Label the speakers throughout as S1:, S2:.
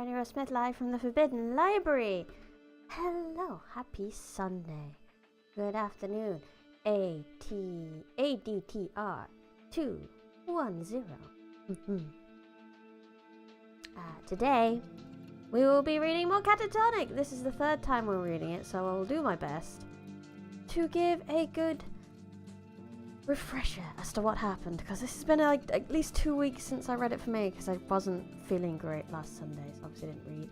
S1: Nero Smith live from the Forbidden Library. Hello, happy Sunday. Good afternoon. ADTR 210. Today, we will be reading more Cat-a-tonic. This is the third time we're reading it, so I will do my best to give a good refresher as to what happened, because this has been like at least 2 weeks since I read it for me, because I wasn't feeling great last Sunday, so obviously didn't read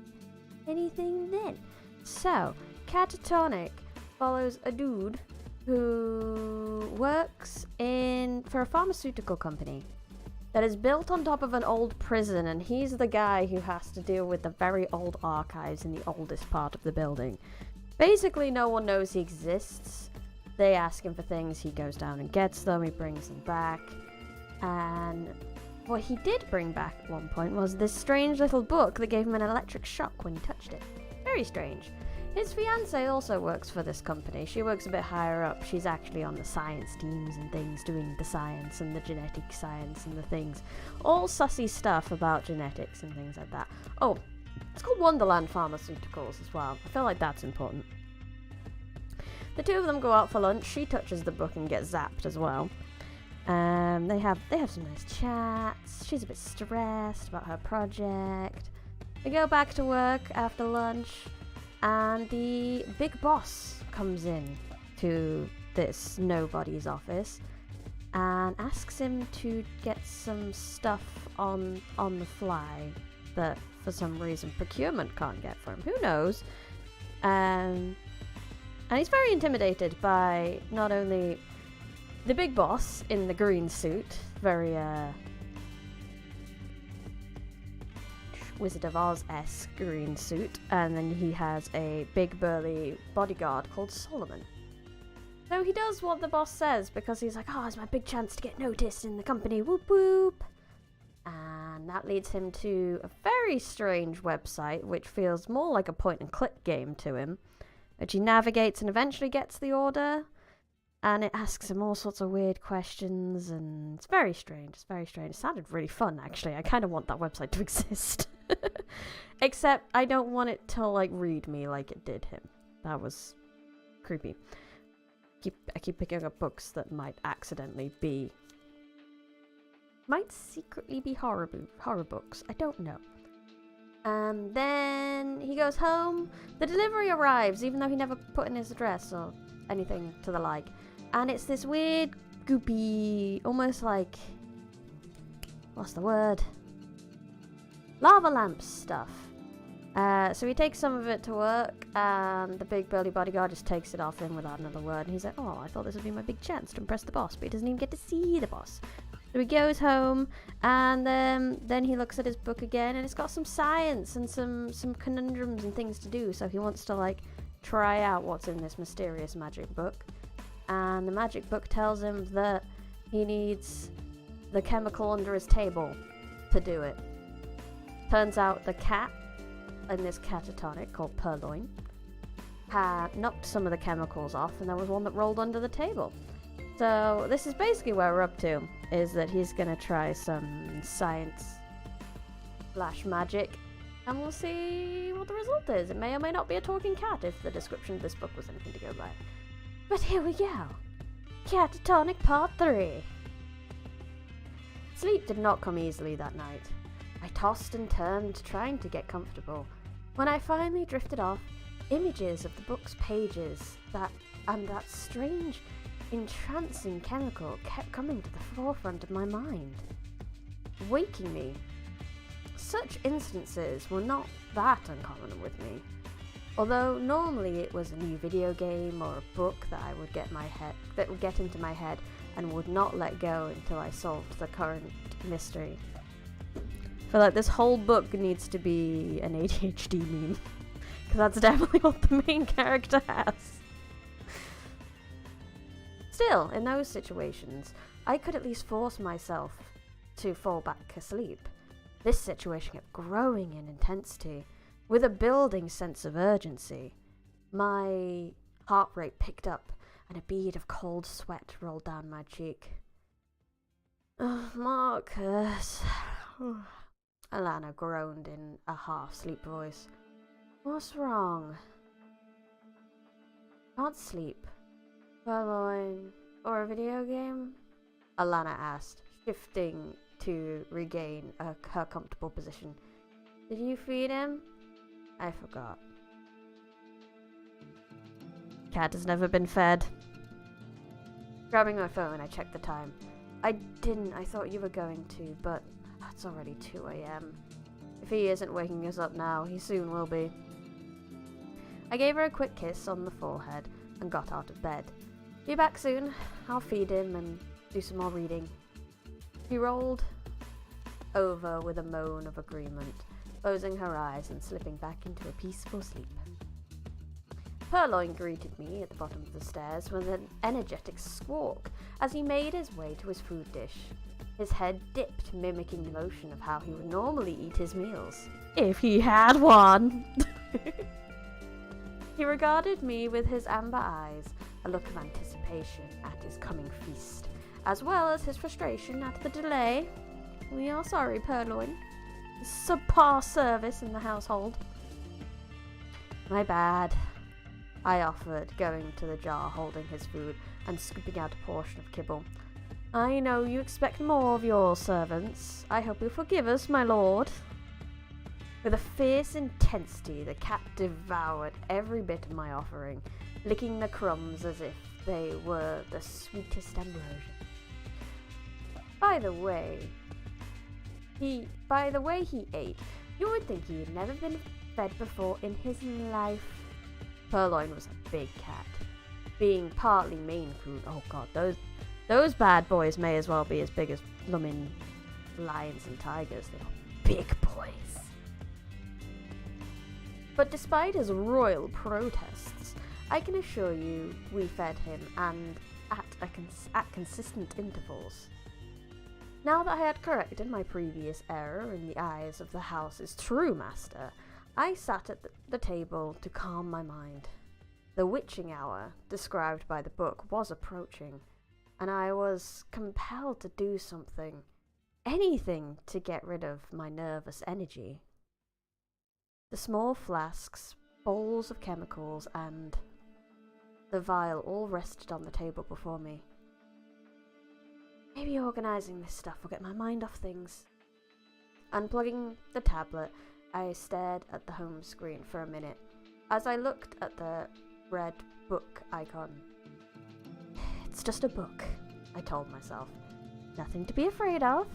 S1: anything then. So, Cat-a-tonic follows a dude who works for a pharmaceutical company that is built on top of an old prison, and he's the guy who has to deal with the very old archives in the oldest part of the building. Basically, no one knows he exists. They ask him for things, he goes down and gets them, he brings them back. And what he did bring back at one point was this strange little book that gave him an electric shock when he touched it. Very strange. His fiancée also works for this company. She works a bit higher up. She's actually on the science teams and things, doing the science and the genetic science and the things. All sussy stuff about genetics and things like that. Oh, it's called Wonderland Pharmaceuticals as well. I feel like that's important. The two of them go out for lunch. She touches the book and gets zapped as well. They have some nice chats. She's a bit stressed about her project. They go back to work after lunch, and the big boss comes in to this nobody's office and asks him to get some stuff on the fly that for some reason procurement can't get for him. Who knows? And he's very intimidated by not only the big boss in the green suit, very Wizard of Oz-esque green suit, and then he has a big burly bodyguard called Solomon. So he does what the boss says, because he's like, oh, it's my big chance to get noticed in the company, whoop whoop. And that leads him to a very strange website, which feels more like a point-and-click game to him, which he navigates and eventually gets the order, and it asks him all sorts of weird questions, and it's very strange. It sounded really fun, actually. I kind of want that website to exist. Except I don't want it to, like, read me like it did him. That was creepy. I keep picking up books that might secretly be horror books. I don't know. And then he goes home. The delivery arrives, even though he never put in his address or anything to the like. And it's this weird, goopy, almost like, what's the word? Lava lamp stuff. So he takes some of it to work, and the big burly bodyguard just takes it off him without another word. And he's like, oh, I thought this would be my big chance to impress the boss, but he doesn't even get to see the boss. So he goes home, and then he looks at his book again, and it's got some science and some conundrums and things to do. So he wants to, like, try out what's in this mysterious magic book. And the magic book tells him that he needs the chemical under his table to do it. Turns out the cat in this cat-a-tonic called Purloin had knocked some of the chemicals off, and there was one that rolled under the table. So this is basically where we're up to, is that he's going to try some science/magic, and we'll see what the result is. It may or may not be a talking cat if the description of this book was anything to go by. But here we go. Cat-a-tonic Part 3. Sleep did not come easily that night. I tossed and turned, trying to get comfortable. When I finally drifted off, images of the book's pages and that strange, entrancing chemical kept coming to the forefront of my mind, waking me. Such instances were not that uncommon with me, although normally it was a new video game or a book that would get into my head and would not let go until I solved the current mystery. I feel like this whole book needs to be an ADHD meme, because that's definitely what the main character has. Still, in those situations, I could at least force myself to fall back asleep. This situation kept growing in intensity, with a building sense of urgency. My heart rate picked up, and a bead of cold sweat rolled down my cheek. Marcus. Alana groaned in a half-sleep voice. What's wrong? Can't sleep. Purloin or a video game? Alana asked, shifting to regain her comfortable position. Did you feed him? I forgot. Cat has never been fed. Grabbing my phone, I checked the time. I didn't. I thought you were going to, but it's already 2 a.m. If he isn't waking us up now, he soon will be. I gave her a quick kiss on the forehead and got out of bed. Be back soon. I'll feed him and do some more reading. She rolled over with a moan of agreement, closing her eyes and slipping back into a peaceful sleep. Purloin greeted me at the bottom of the stairs with an energetic squawk as he made his way to his food dish. His head dipped, mimicking the motion of how he would normally eat his meals. If he had one! He regarded me with his amber eyes, a look of anticipation at his coming feast, as well as his frustration at the delay. We are sorry, Purloin. Subpar service in the household. My bad, I offered, going to the jar holding his food and scooping out a portion of kibble. I know you expect more of your servants. I hope you'll forgive us, my lord. With a fierce intensity, the cat devoured every bit of my offering, licking the crumbs as if they were the sweetest ambrosia. By the way he ate, you would think he had never been fed before in his life. Purloin was a big cat, being partly Maine Coon. Oh god, those bad boys may as well be as big as blooming lions and tigers. They are big boys. But despite his royal protests, I can assure you we fed him, and at consistent intervals. Now that I had corrected my previous error in the eyes of the house's true master, I sat at the table to calm my mind. The witching hour, described by the book, was approaching, and I was compelled to do something, anything to get rid of my nervous energy. The small flasks, bowls of chemicals, and the vial all rested on the table before me. Maybe organising this stuff will get my mind off things. Unplugging the tablet, I stared at the home screen for a minute as I looked at the red book icon. It's just a book, I told myself. Nothing to be afraid of.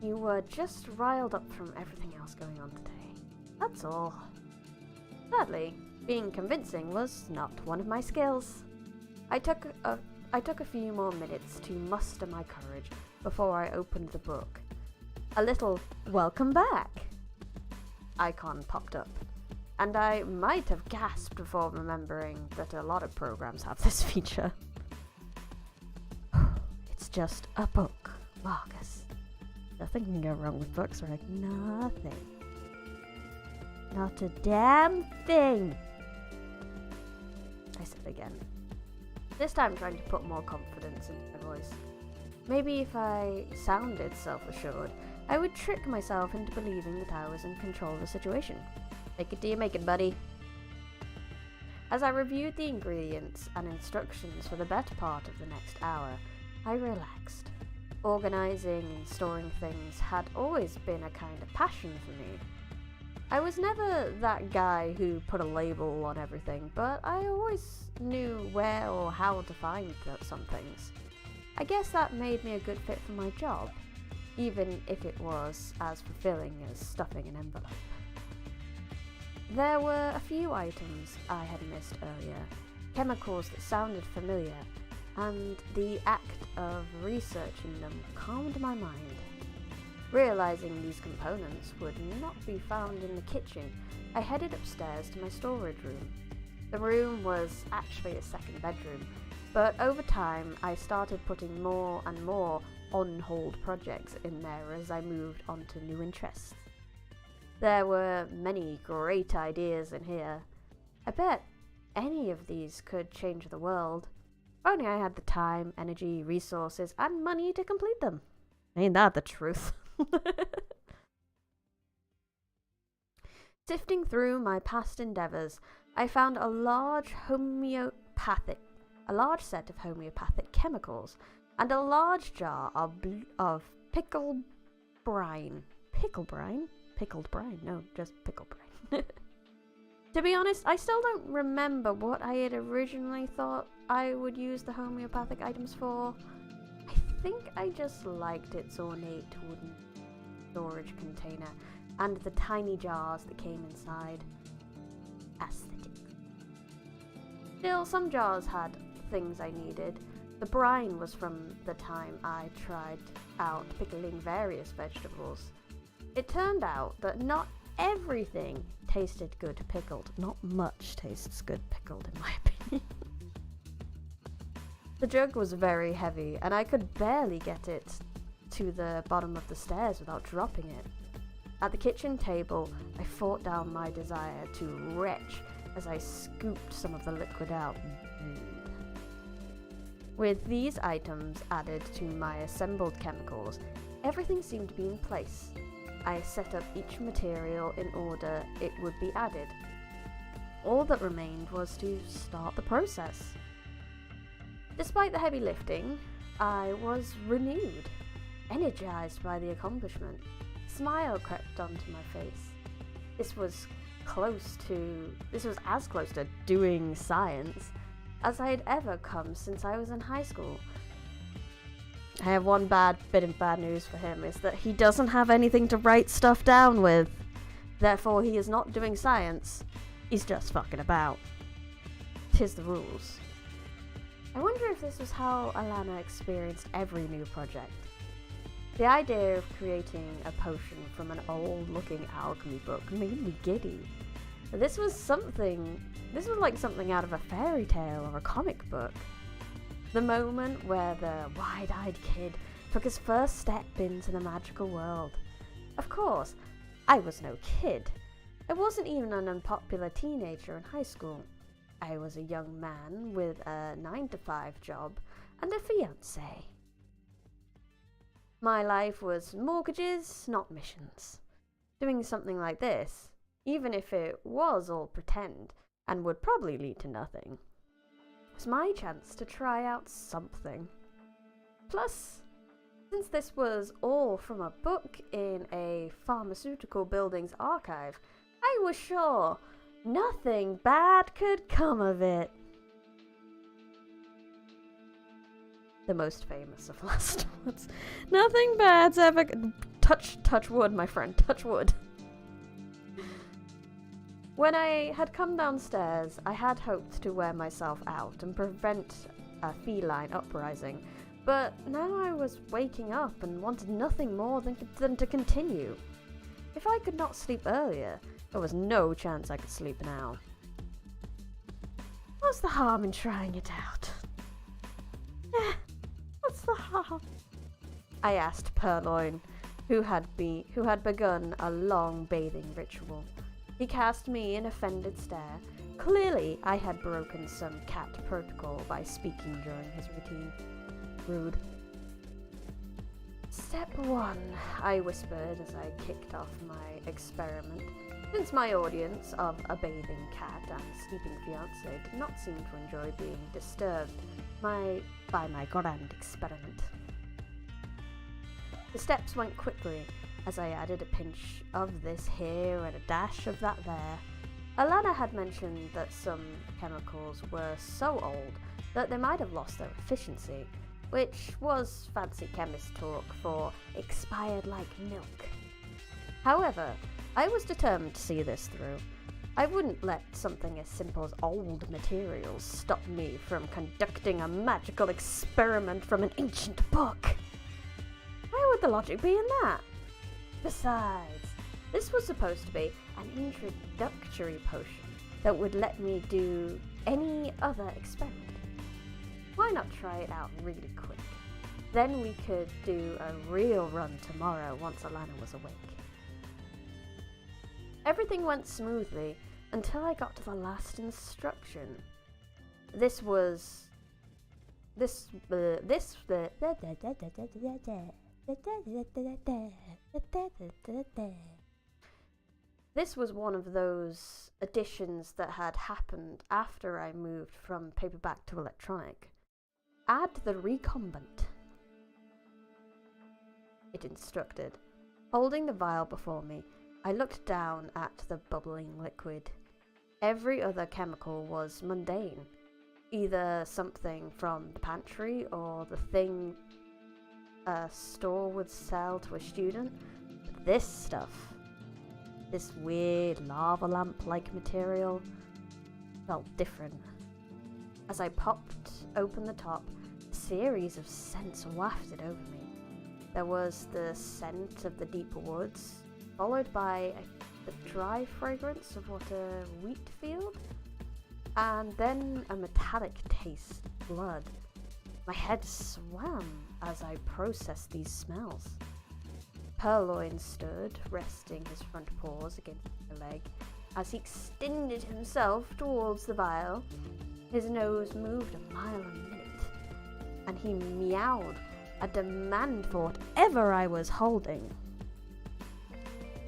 S1: You were just riled up from everything else going on today. That's all. Sadly, being convincing was not one of my skills. I took a few more minutes to muster my courage before I opened the book. A little "welcome back" icon popped up, and I might have gasped before remembering that a lot of programs have this feature. It's just a book, Marcus. Nothing can go wrong with books, right? Nothing. Not a damn thing, I said again, this time trying to put more confidence into my voice. Maybe if I sounded self-assured, I would trick myself into believing that I was in control of the situation. Make it till you make it, buddy. As I reviewed the ingredients and instructions for the better part of the next hour, I relaxed. Organising and storing things had always been a kind of passion for me. I was never that guy who put a label on everything, but I always knew where or how to find some things. I guess that made me a good fit for my job, even if it was as fulfilling as stuffing an envelope. There were a few items I had missed earlier, chemicals that sounded familiar, and the act of researching them calmed my mind. Realising these components would not be found in the kitchen, I headed upstairs to my storage room. The room was actually a second bedroom, but over time I started putting more and more on-hold projects in there as I moved on to new interests. There were many great ideas in here. I bet any of these could change the world. If only I had the time, energy, resources, and money to complete them. Ain't that the truth? Sifting through my past endeavours, I found a large set of homeopathic chemicals and a large jar of pickled brine. Pickled brine? Pickled brine? No, just pickled brine. To be honest, I still don't remember what I had originally thought I would use the homeopathic items for. I think I just liked its ornate wooden storage container and the tiny jars that came inside. Aesthetics. Still, some jars had things I needed. The brine was from the time I tried out pickling various vegetables. It turned out that not everything tasted good pickled. Not much tastes good pickled, in my opinion. The jug was very heavy, and I could barely get it to the bottom of the stairs without dropping it. At the kitchen table, I fought down my desire to retch as I scooped some of the liquid out. With these items added to my assembled chemicals, everything seemed to be in place. I set up each material in order it would be added. All that remained was to start the process. Despite the heavy lifting, I was renewed, energized by the accomplishment. A smile crept onto my face. This was as close to doing science as I had ever come since I was in high school. I have one bit of bad news for him, is that he doesn't have anything to write stuff down with. Therefore, he is not doing science. He's just fucking about. 'Tis the rules. I wonder if this was how Alana experienced every new project. The idea of creating a potion from an old-looking alchemy book made me giddy. This was like something out of a fairy tale or a comic book. The moment where the wide-eyed kid took his first step into the magical world. Of course, I was no kid. I wasn't even an unpopular teenager in high school. I was a young man with a 9-to-5 job and a fiancé. My life was mortgages, not missions. Doing something like this, even if it was all pretend and would probably lead to nothing, was my chance to try out something. Plus, since this was all from a book in a pharmaceutical building's archive, I was sure nothing bad could come of it. The most famous of last words. Nothing bad's ever... Touch wood, my friend, touch wood. When I had come downstairs, I had hoped to wear myself out and prevent a feline uprising, but now I was waking up and wanted nothing more than to continue. If I could not sleep earlier, there was no chance I could sleep now. What's the harm in trying it out? What's the harm? I asked Purloin, who had begun a long bathing ritual. He cast me an offended stare. Clearly, I had broken some cat protocol by speaking during his routine. Rude. Step 1, I whispered as I kicked off my experiment. Since my audience of a bathing cat and sleeping fiancé did not seem to enjoy being disturbed by my grand experiment. The steps went quickly as I added a pinch of this here and a dash of that there. Alana had mentioned that some chemicals were so old that they might have lost their efficiency, which was fancy chemist talk for expired like milk. However, I was determined to see this through. I wouldn't let something as simple as old materials stop me from conducting a magical experiment from an ancient book. Where would the logic be in that? Besides, this was supposed to be an introductory potion that would let me do any other experiment. Why not try it out really quick? Then we could do a real run tomorrow once Alana was awake. Everything went smoothly until I got to the last instruction. This was This was one of those additions that had happened after I moved from paperback to electronic. Add the recombinant, it instructed. Holding the vial before me, I looked down at the bubbling liquid. Every other chemical was mundane, either something from the pantry or the thing a store would sell to a student. But this stuff, this weird lava lamp-like material, felt different. As I popped open the top, a series of scents wafted over me. There was the scent of the deep woods, followed by the dry fragrance of what a wheat field, and then a metallic taste, blood. My head swam as I processed these smells. Purloin stood, resting his front paws against my leg. As he extended himself towards the vial, his nose moved a mile a minute, and he meowed a demand for whatever I was holding.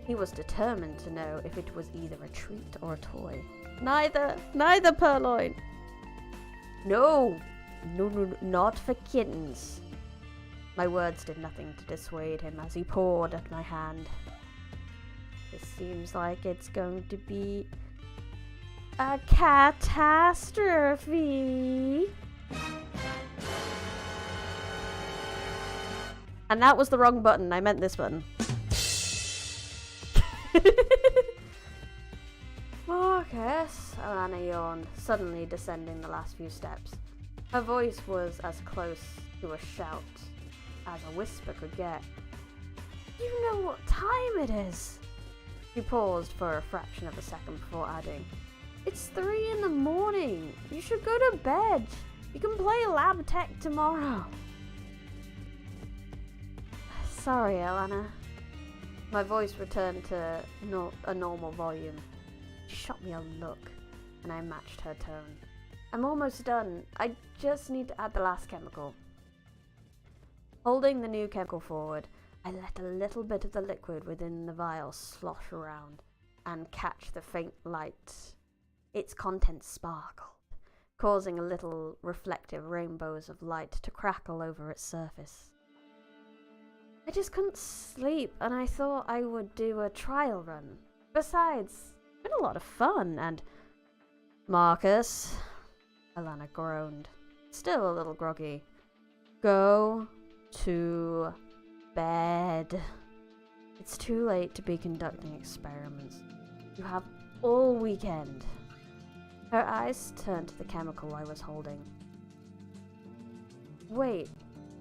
S1: He was determined to know if it was either a treat or a toy. Neither, Purloin. No, not for kittens. My words did nothing to dissuade him as he pawed at my hand. This seems like it's going to be a catastrophe. And that was the wrong button. I meant this button. Marcus, Alana yawned, suddenly descending the last few steps. Her voice was as close to a shout as a whisper could get. You know what time it is? She paused for a fraction of a second before adding, It's 3 in the morning. You should go to bed. You can play lab tech tomorrow. Sorry, Alana. My voice returned to a normal volume. She shot me a look, and I matched her tone. I'm almost done. I just need to add the last chemical. Holding the new chemical forward, I let a little bit of the liquid within the vial slosh around and catch the faint light. Its contents sparkled, causing a little reflective rainbows of light to crackle over its surface. I just couldn't sleep, and I thought I would do a trial run. Besides, it's been a lot of fun, and... Marcus, Alana groaned, still a little groggy. Go to bed. It's too late to be conducting experiments. You have all weekend. Her eyes turned to the chemical I was holding. Wait,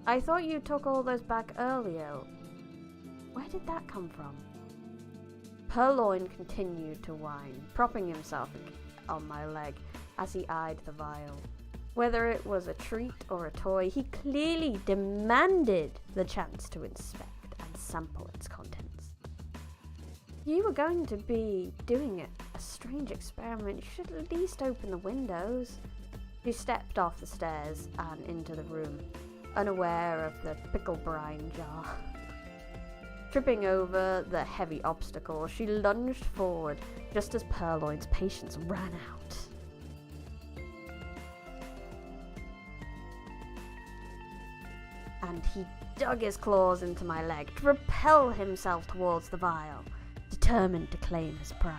S1: I thought you took all those back earlier. Where did that come from? Purloin continued to whine, propping himself on my leg as he eyed the vial. Whether it was a treat or a toy, he clearly demanded the chance to inspect and sample its contents. You were going to be doing a strange experiment. You should at least open the windows. She stepped off the stairs and into the room, unaware of the pickle brine jar. Tripping over the heavy obstacle, she lunged forward just as Purloin's patience ran out. And he dug his claws into my leg to propel himself towards the vial, determined to claim his prize.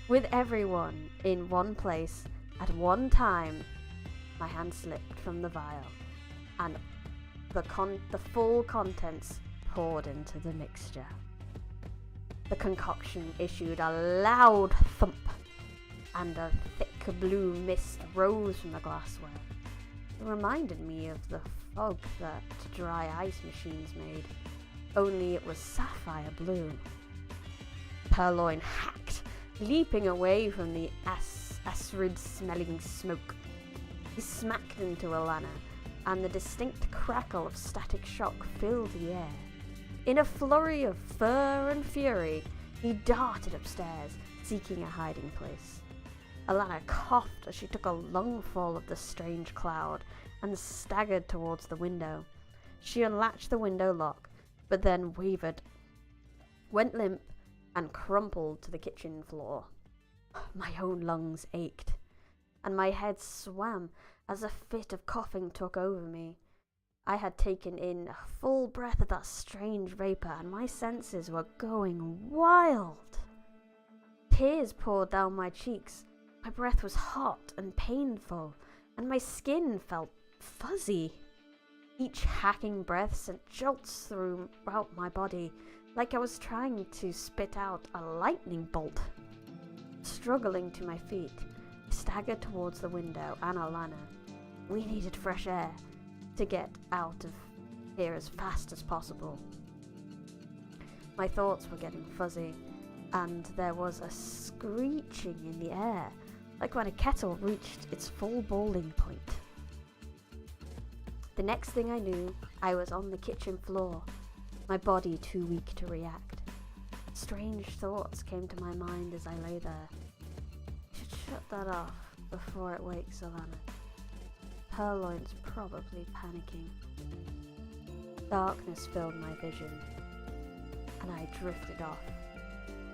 S1: With everyone in one place at one time, my hand slipped from the vial, and the full contents poured into the mixture. The concoction issued a loud thump, and a thick blue mist rose from the glassware. It reminded me of the fog that dry ice machines made, only it was sapphire blue. Purloin hacked, leaping away from the acrid-smelling smoke. He smacked into Alana, and the distinct crackle of static shock filled the air. In a flurry of fur and fury, he darted upstairs, seeking a hiding place. Alana coughed as she took a lungful of the strange cloud and staggered towards the window. She unlatched the window lock, but then wavered, went limp, and crumpled to the kitchen floor. My own lungs ached, and my head swam as a fit of coughing took over me. I had taken in a full breath of that strange vapour, and my senses were going wild. Tears poured down my cheeks. My breath was hot and painful, and my skin felt fuzzy. Each hacking breath sent jolts throughout my body, like I was trying to spit out a lightning bolt. Struggling to my feet, I staggered towards the window and Alana. We needed fresh air to get out of here as fast as possible. My thoughts were getting fuzzy, and there was a screeching in the air, like when a kettle reached its full boiling point. The next thing I knew, I was on the kitchen floor, my body too weak to react. Strange thoughts came to my mind as I lay there. I should shut that off before it wakes Alana. Purloin's probably panicking. Darkness filled my vision, and I drifted off.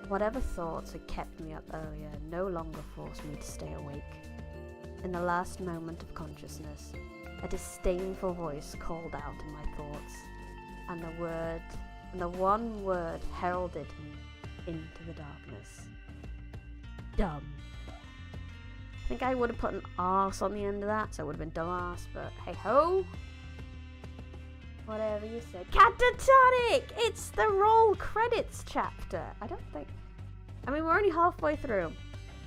S1: Whatever thoughts had kept me up earlier no longer forced me to stay awake. In the last moment of consciousness, a disdainful voice called out in my thoughts, and the one word heralded me into the darkness. Dumb. I think I would have put an arse on the end of that, so it would have been dumbass, but hey ho! Whatever you say. Cat-a-tonic! It's the roll credits chapter. I mean, we're only halfway through,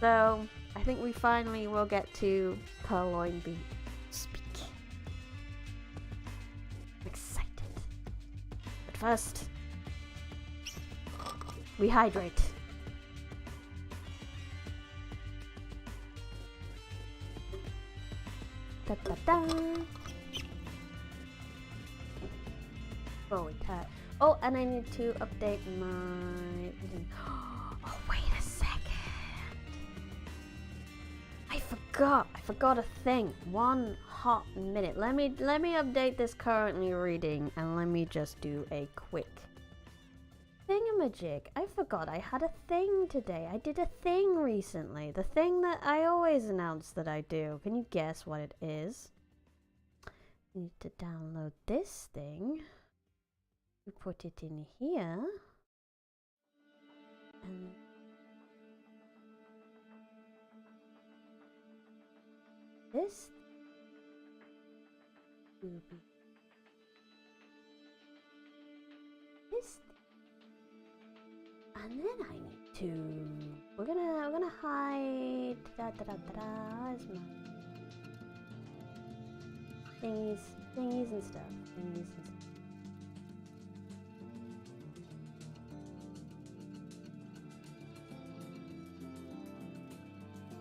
S1: so I think we finally will get to Purloin speak. I'm excited. But first, we hydrate. Da da da. Oh, and I need to update my. Oh, wait a second. I forgot a thing. One hot minute. Let me update this currently reading, and let me just do a quick thingamajig. I forgot I had a thing today. I did a thing recently. The thing that I always announce that I do. Can you guess what it is? You need to download this thing. You put it in here. And this will be this. And then I need to. We're gonna hide. Where's my thingies and stuff.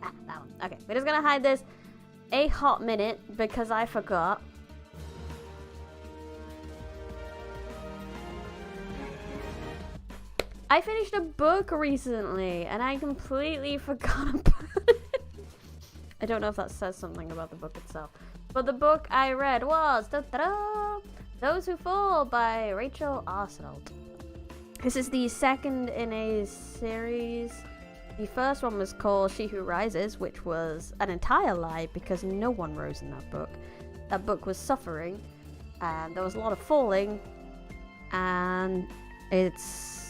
S1: Ah, that one. Okay, we're just gonna hide this a hot minute because I forgot. I finished a book recently and I completely forgot about it. I don't know if that says something about the book itself. But the book I read was Those Who Fall by Rachel Arsenault. This is the second in a series. The first one was called She Who Rises, which was an entire lie because no one rose in that book. That book was suffering, and there was a lot of falling, and this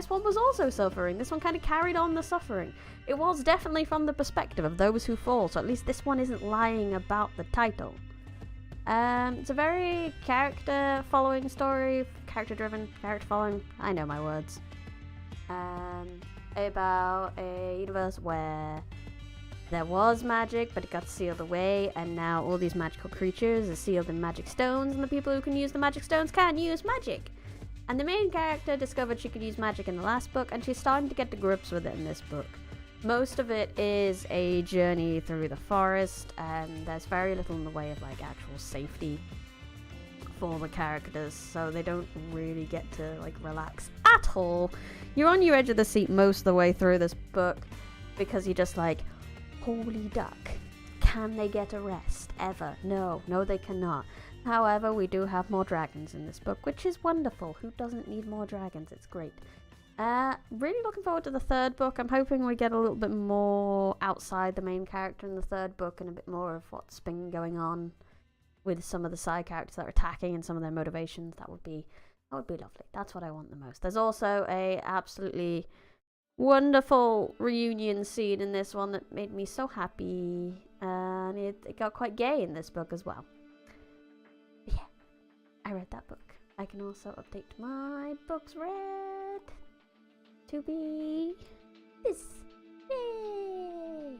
S1: one was also suffering. This one kind of carried on the suffering. It was definitely from the perspective of those who fall, so at least this one isn't lying about the title. It's a very character-following story, character-driven, character-following, I know my words. About a universe where there was magic, but it got sealed away, and now all these magical creatures are sealed in magic stones, and the people who can use the magic stones can use magic. And the main character discovered she could use magic in the last book, and she's starting to get to grips with it in this book. Most of it is a journey through the forest, and there's very little in the way of like actual safety for the characters, so they don't really get to like relax at all. You're on your edge of the seat most of the way through this book because you're just like, holy duck, can they get a rest, ever. No, they cannot. However, we do have more dragons in this book, which is wonderful. Who doesn't need more dragons? It's great. Really looking forward to the third book. I'm hoping we get a little bit more outside the main character in the third book and a bit more of what's been going on with some of the side characters that are attacking and some of their motivations. That would be lovely. That's what I want the most. There's also a absolutely wonderful reunion scene in this one that made me so happy, and it got quite gay in this book as well. But yeah, I read that book. I can also update my books read to be this. Yay!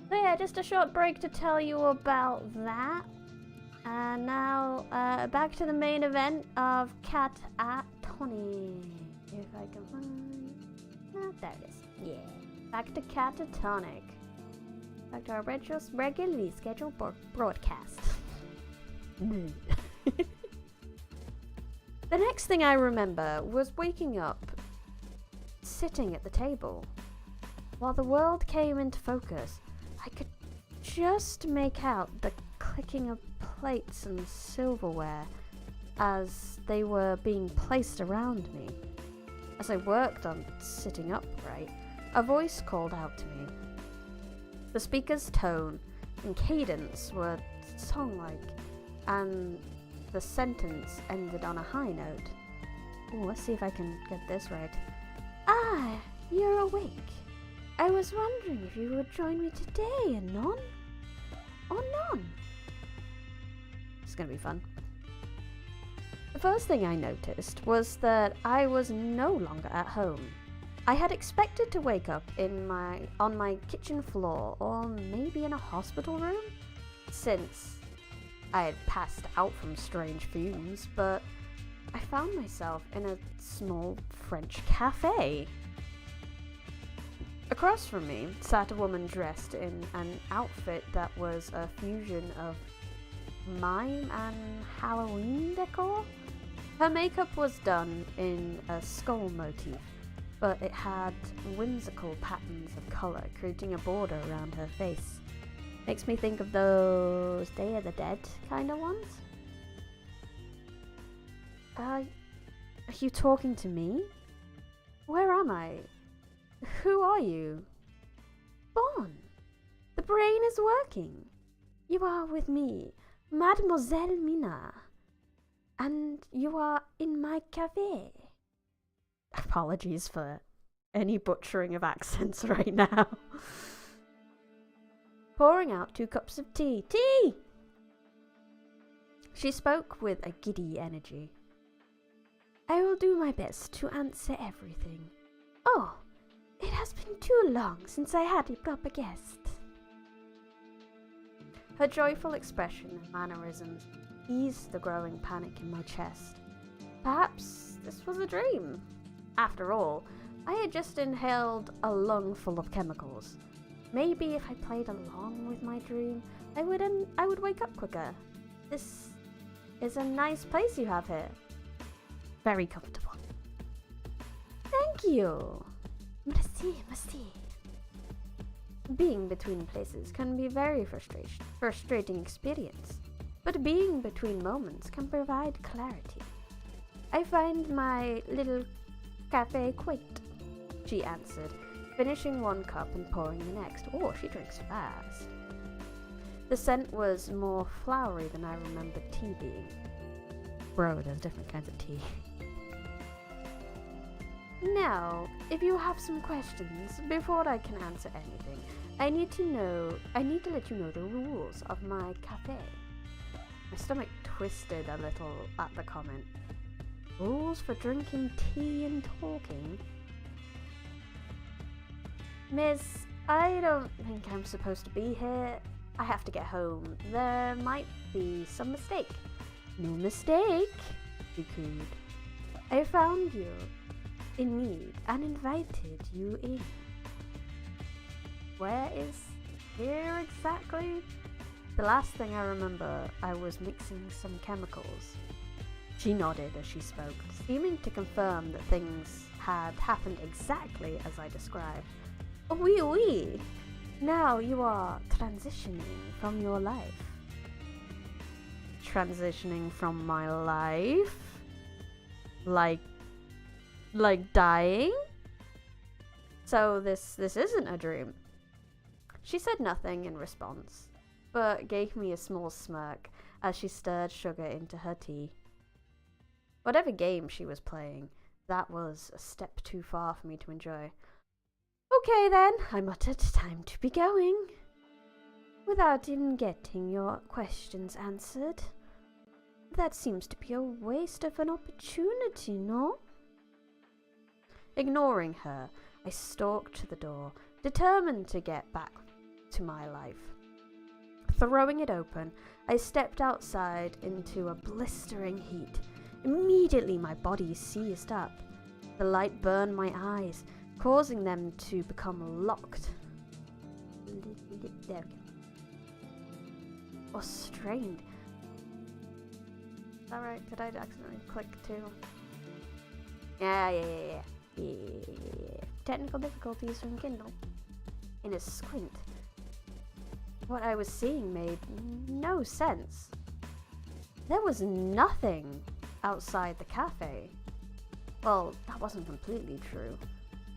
S1: So yeah, just a short break to tell you about that. And now back to the main event of Cat-a-tonic. If I can find... there it is. Yeah. Back to Cat-a-tonic. Back to our regularly scheduled broadcast. The next thing I remember was waking up, sitting at the table. While the world came into focus, I could just make out the clicking of plates and silverware as they were being placed around me. As I worked on sitting upright, a voice called out to me. The speaker's tone and cadence were song-like, and the sentence ended on a high note. Ooh, let's see if I can get this right. Ah, you're awake. I was wondering if you would join me today, Anon? Or none? It's gonna be fun. The first thing I noticed was that I was no longer at home. I had expected to wake up on my kitchen floor, or maybe in a hospital room, since I had passed out from strange fumes, but I found myself in a small French cafe. Across from me sat a woman dressed in an outfit that was a fusion of mime and Halloween decor. Her makeup was done in a skull motif, but it had whimsical patterns of colour, creating a border around her face. Makes me think of those Day of the Dead kind of ones. Are you talking to me? Where am I? Who are you? Bon, the brain is working. You are with me, Mademoiselle Mina. And you are in my cafe. Apologies for any butchering of accents right now. Pouring out 2 cups of tea. Tea! She spoke with a giddy energy. I will do my best to answer everything. Oh, it has been too long since I had a proper guest. Her joyful expression and mannerisms eased the growing panic in my chest. Perhaps this was a dream. After all, I had just inhaled a lung full of chemicals. Maybe if I played along with my dream, I would wake up quicker. This is a nice place you have here. Very comfortable. Thank you. Merci. Being between places can be a very frustrating experience, but being between moments can provide clarity. I find my little cafe quaint, she answered, finishing 1 cup and pouring the next. Oh, she drinks fast. The scent was more flowery than I remembered tea being. Bro, there's different kinds of tea. Now, if you have some questions, before I can answer anything, I need to let you know the rules of my cafe. My stomach twisted a little at the comment. Rules for drinking tea and talking? Miss, I don't think I'm supposed to be here. I have to get home. There might be some mistake. No mistake, she cooed. I found you in need and invited you in. Where is here exactly? The last thing I remember, I was mixing some chemicals. She nodded as she spoke, seeming to confirm that things had happened exactly as I described. Oui. Now you are transitioning from your life. Transitioning from my life? Like dying? So this isn't a dream. She said nothing in response, but gave me a small smirk as she stirred sugar into her tea. Whatever game she was playing, that was a step too far for me to enjoy. Okay then, I muttered, time to be going. Without even getting your questions answered. That seems to be a waste of an opportunity, no? Ignoring her, I stalked to the door, determined to get back to my life. Throwing it open, I stepped outside into a blistering heat. Immediately my body seized up. The light burned my eyes, causing them to become locked. Or strained. Is that right? Did I accidentally click too? Yeah. Technical difficulties from Kindle. In a squint. What I was seeing made no sense. There was nothing outside the cafe. Well, that wasn't completely true.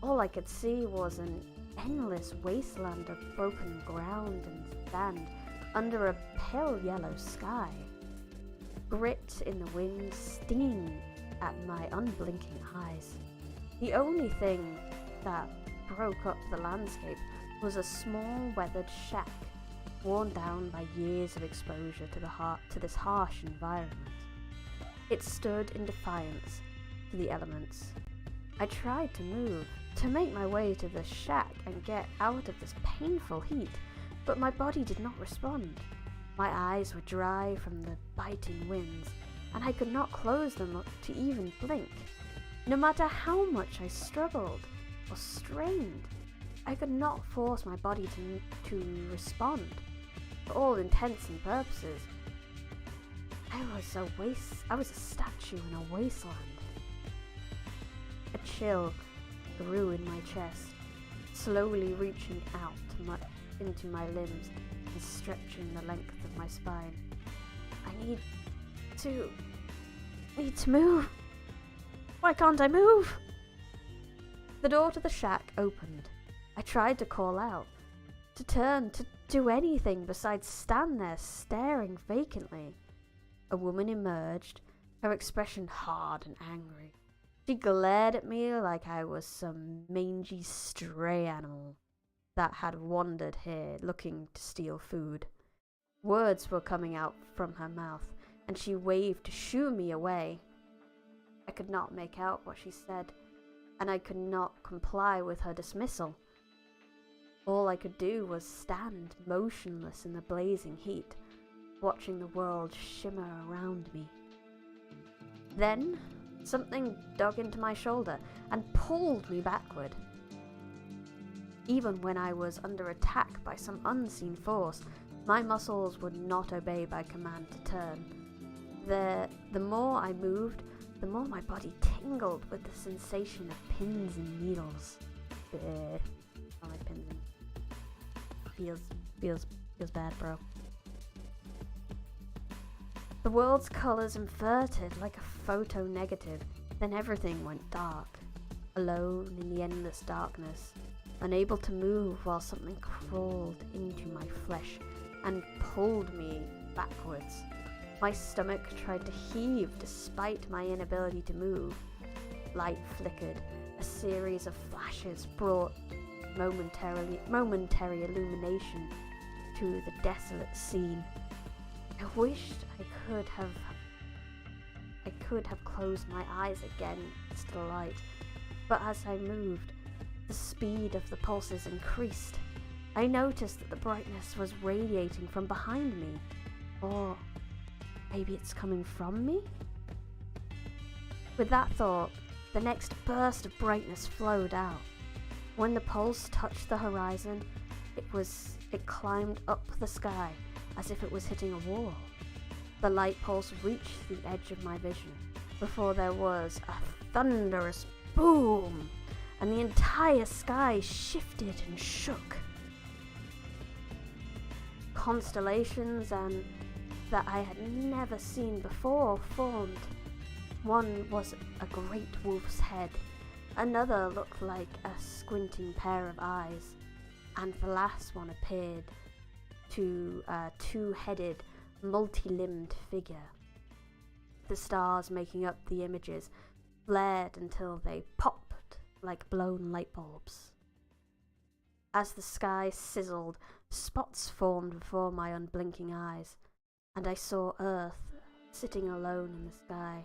S1: All I could see was an endless wasteland of broken ground and sand under a pale yellow sky. Grit in the wind stinging at my unblinking eyes. The only thing that broke up the landscape was a small weathered shack, worn down by years of exposure to this harsh environment. It stood in defiance to the elements. I tried to move, to make my way to the shack and get out of this painful heat, but my body did not respond. My eyes were dry from the biting winds, and I could not close them to even blink. No matter how much I struggled or strained, I could not force my body to respond. For all intents and purposes, I was a statue in a wasteland. A chill grew in my chest, slowly reaching out into my limbs and stretching the length of my spine. I need to move. Why can't I move? The door to the shack opened. I tried to call out, to turn, to do anything besides stand there staring vacantly. A woman emerged, her expression hard and angry. She glared at me like I was some mangy stray animal that had wandered here looking to steal food. Words were coming out from her mouth, and she waved to shoo me away. I could not make out what she said, and I could not comply with her dismissal. All I could do was stand motionless in the blazing heat, watching the world shimmer around me. Then, something dug into my shoulder and pulled me backward. Even when I was under attack by some unseen force, my muscles would not obey my command to turn. The more I moved, the more my body tingled with the sensation of pins and needles. I like pins and feels bad, bro. The world's colours inverted like a photo negative, then everything went dark. Alone in the endless darkness, unable to move while something crawled into my flesh and pulled me backwards. My stomach tried to heave despite my inability to move. Light flickered, a series of flashes brought momentary illumination to the desolate scene. I wished I could have closed my eyes against the light, but as I moved, the speed of the pulses increased. I noticed that the brightness was radiating from behind me, or maybe it's coming from me? With that thought, the next burst of brightness flowed out. When the pulse touched the horizon, it climbed up the sky as if it was hitting a wall. The light pulse reached the edge of my vision before there was a thunderous boom, and the entire sky shifted and shook. constellations and that I had never seen before formed. One was a great wolf's head, another looked like a squinting pair of eyes, and the last one appeared to a two-headed, multi-limbed figure. The stars making up the images flared until they popped like blown light bulbs. As the sky sizzled, spots formed before my unblinking eyes, and I saw Earth sitting alone in the sky.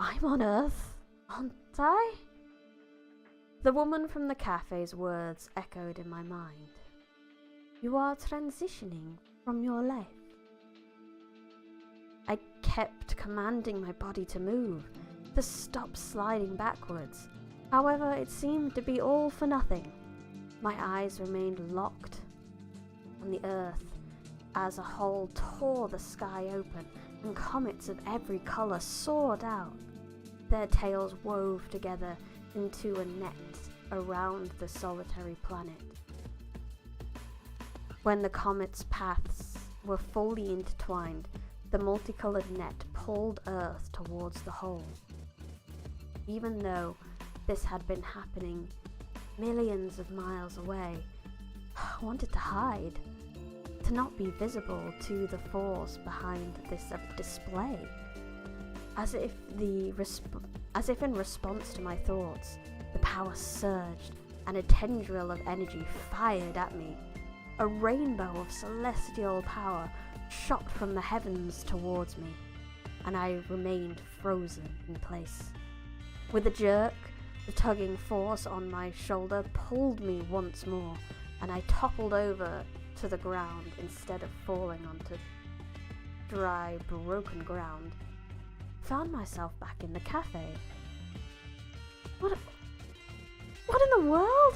S1: I'm on Earth, aren't I? The woman from the cafe's words echoed in my mind. You are transitioning from your life. I kept commanding my body to move, to stop sliding backwards. However, it seemed to be all for nothing. My eyes remained locked on the Earth as a whole tore the sky open, and comets of every colour soared out. Their tails wove together into a net around the solitary planet. When the comets' paths were fully intertwined, the multicoloured net pulled Earth towards the hole. Even though this had been happening millions of miles away, I wanted to hide, to not be visible to the force behind this display. As if in response to my thoughts, the power surged and a tendril of energy fired at me. A rainbow of celestial power shot from the heavens towards me, and I remained frozen in place. With a jerk, the tugging force on my shoulder pulled me once more, and I toppled over to the ground instead of falling onto dry, broken ground. Found myself back in the cafe. What in the world?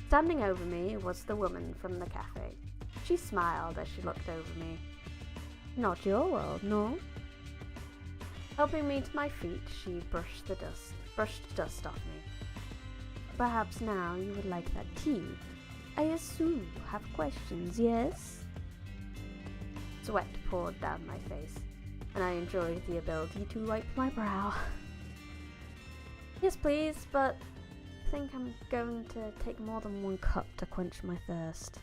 S1: Standing over me was the woman from the cafe. She smiled as she looked over me. Not your world, no? Helping me to my feet, she brushed dust off me. Perhaps now you would like that tea. I assume you have questions, yes? Sweat poured down my face, and I enjoyed the ability to wipe my brow. Yes, please, but I think I'm going to take more than one cup to quench my thirst.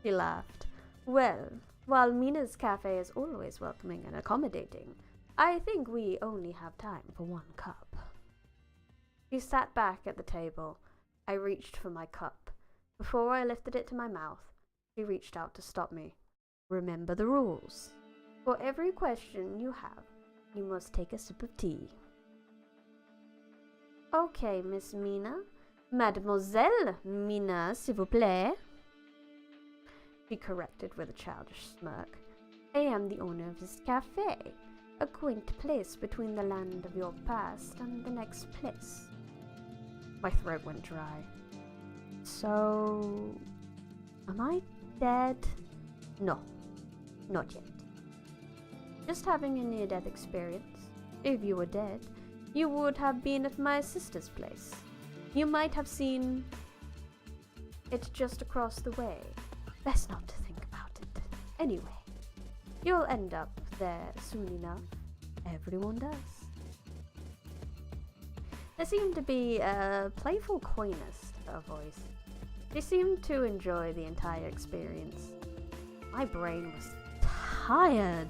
S1: He laughed. Well, while Mina's cafe is always welcoming and accommodating, I think we only have time for one cup. He sat back at the table. I reached for my cup. Before I lifted it to my mouth, he reached out to stop me. Remember the rules. For every question you have, you must take a sip of tea. Okay, Miss Mina. Mademoiselle Mina, s'il vous plaît. He corrected with a childish smirk. I am the owner of this cafe, a quaint place between the land of your past and the next place. My throat went dry. So, am I dead? No, not yet. Just having a near-death experience. If you were dead, you would have been at my sister's place. You might have seen it just across the way. Best not to think about it. Anyway, you'll end up there soon enough. Everyone does. There seemed to be a playful coyness to her voice. She seemed to enjoy the entire experience. My brain was tired,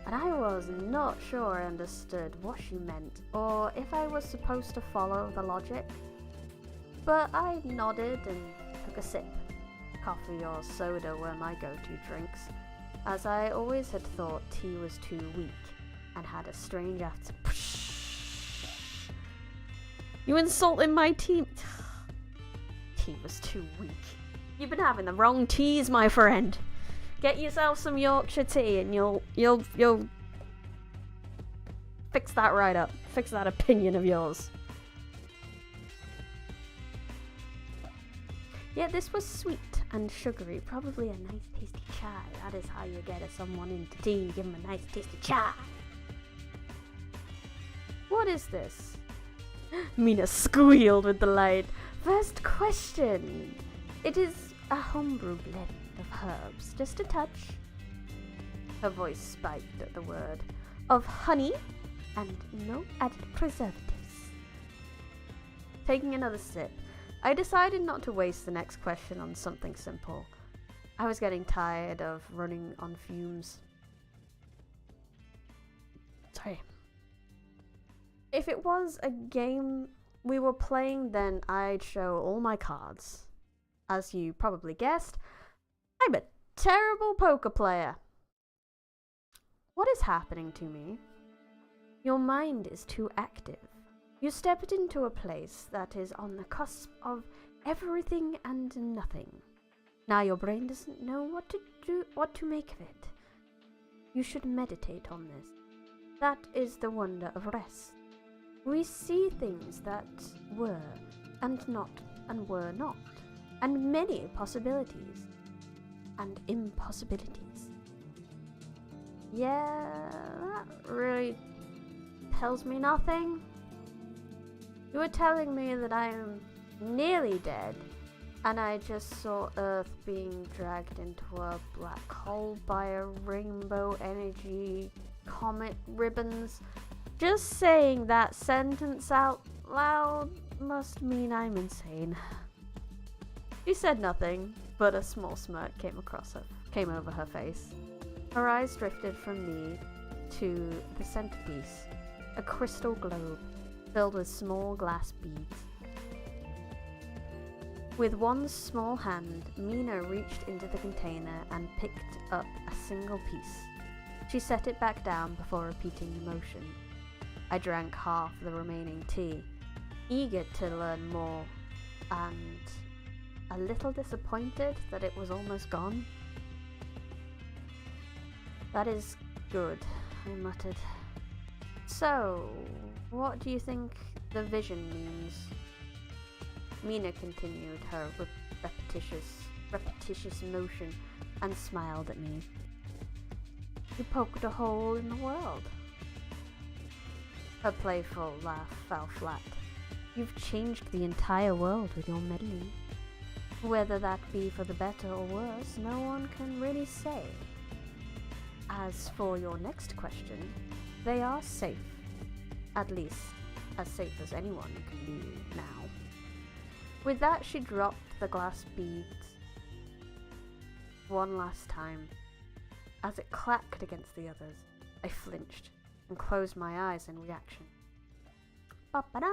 S1: and I was not sure I understood what she meant or if I was supposed to follow the logic. But I nodded and took a sip. Coffee or soda were my go-to drinks, as I always had thought tea was too weak and had a strange after. You insulted my tea. Tea was too weak. You've been having the wrong teas, my friend. Get yourself some Yorkshire tea and you'll fix that right up. Fix that opinion of yours. Yeah, this was sweet and sugary. Probably a nice tasty chai. That is how you get someone into tea. Give them a nice tasty chai. What is this? Mina squealed with delight. First question. It is a homebrew blend of herbs, just a touch. Her voice spiked at the word. Of honey and no added preservatives. Taking another sip, I decided not to waste the next question on something simple. I was getting tired of running on fumes. Sorry. If it was a game we were playing, then I'd show all my cards. As you probably guessed, I'm a terrible poker player. What is happening to me? Your mind is too active. You stepped into a place that is on the cusp of everything and nothing. Now your brain doesn't know what to make of it. You should meditate on this. That is the wonder of rest. We see things that were and not and were not, and many possibilities and impossibilities. Yeah, that really tells me nothing. You were telling me that I am nearly dead, and I just saw Earth being dragged into a black hole by a rainbow energy comet ribbons. Just saying that sentence out loud must mean I'm insane. She said nothing, but a small smirk came over her face. Her eyes drifted from me to the centerpiece, a crystal globe filled with small glass beads. With one small hand, Mina reached into the container and picked up a single piece. She set it back down before repeating the motion. I drank half the remaining tea, eager to learn more, and a little disappointed that it was almost gone. That is good, I muttered. So, what do you think the vision means? Mina continued her repetitious motion and smiled at me. You poked a hole in the world. Her playful laugh fell flat. You've changed the entire world with your meddling. Whether that be for the better or worse, no one can really say. As for your next question, they are safe. At least, as safe as anyone can be now. With that, she dropped the glass beads one last time. As it clacked against the others, I flinched and closed my eyes in reaction. Ba-ba-da!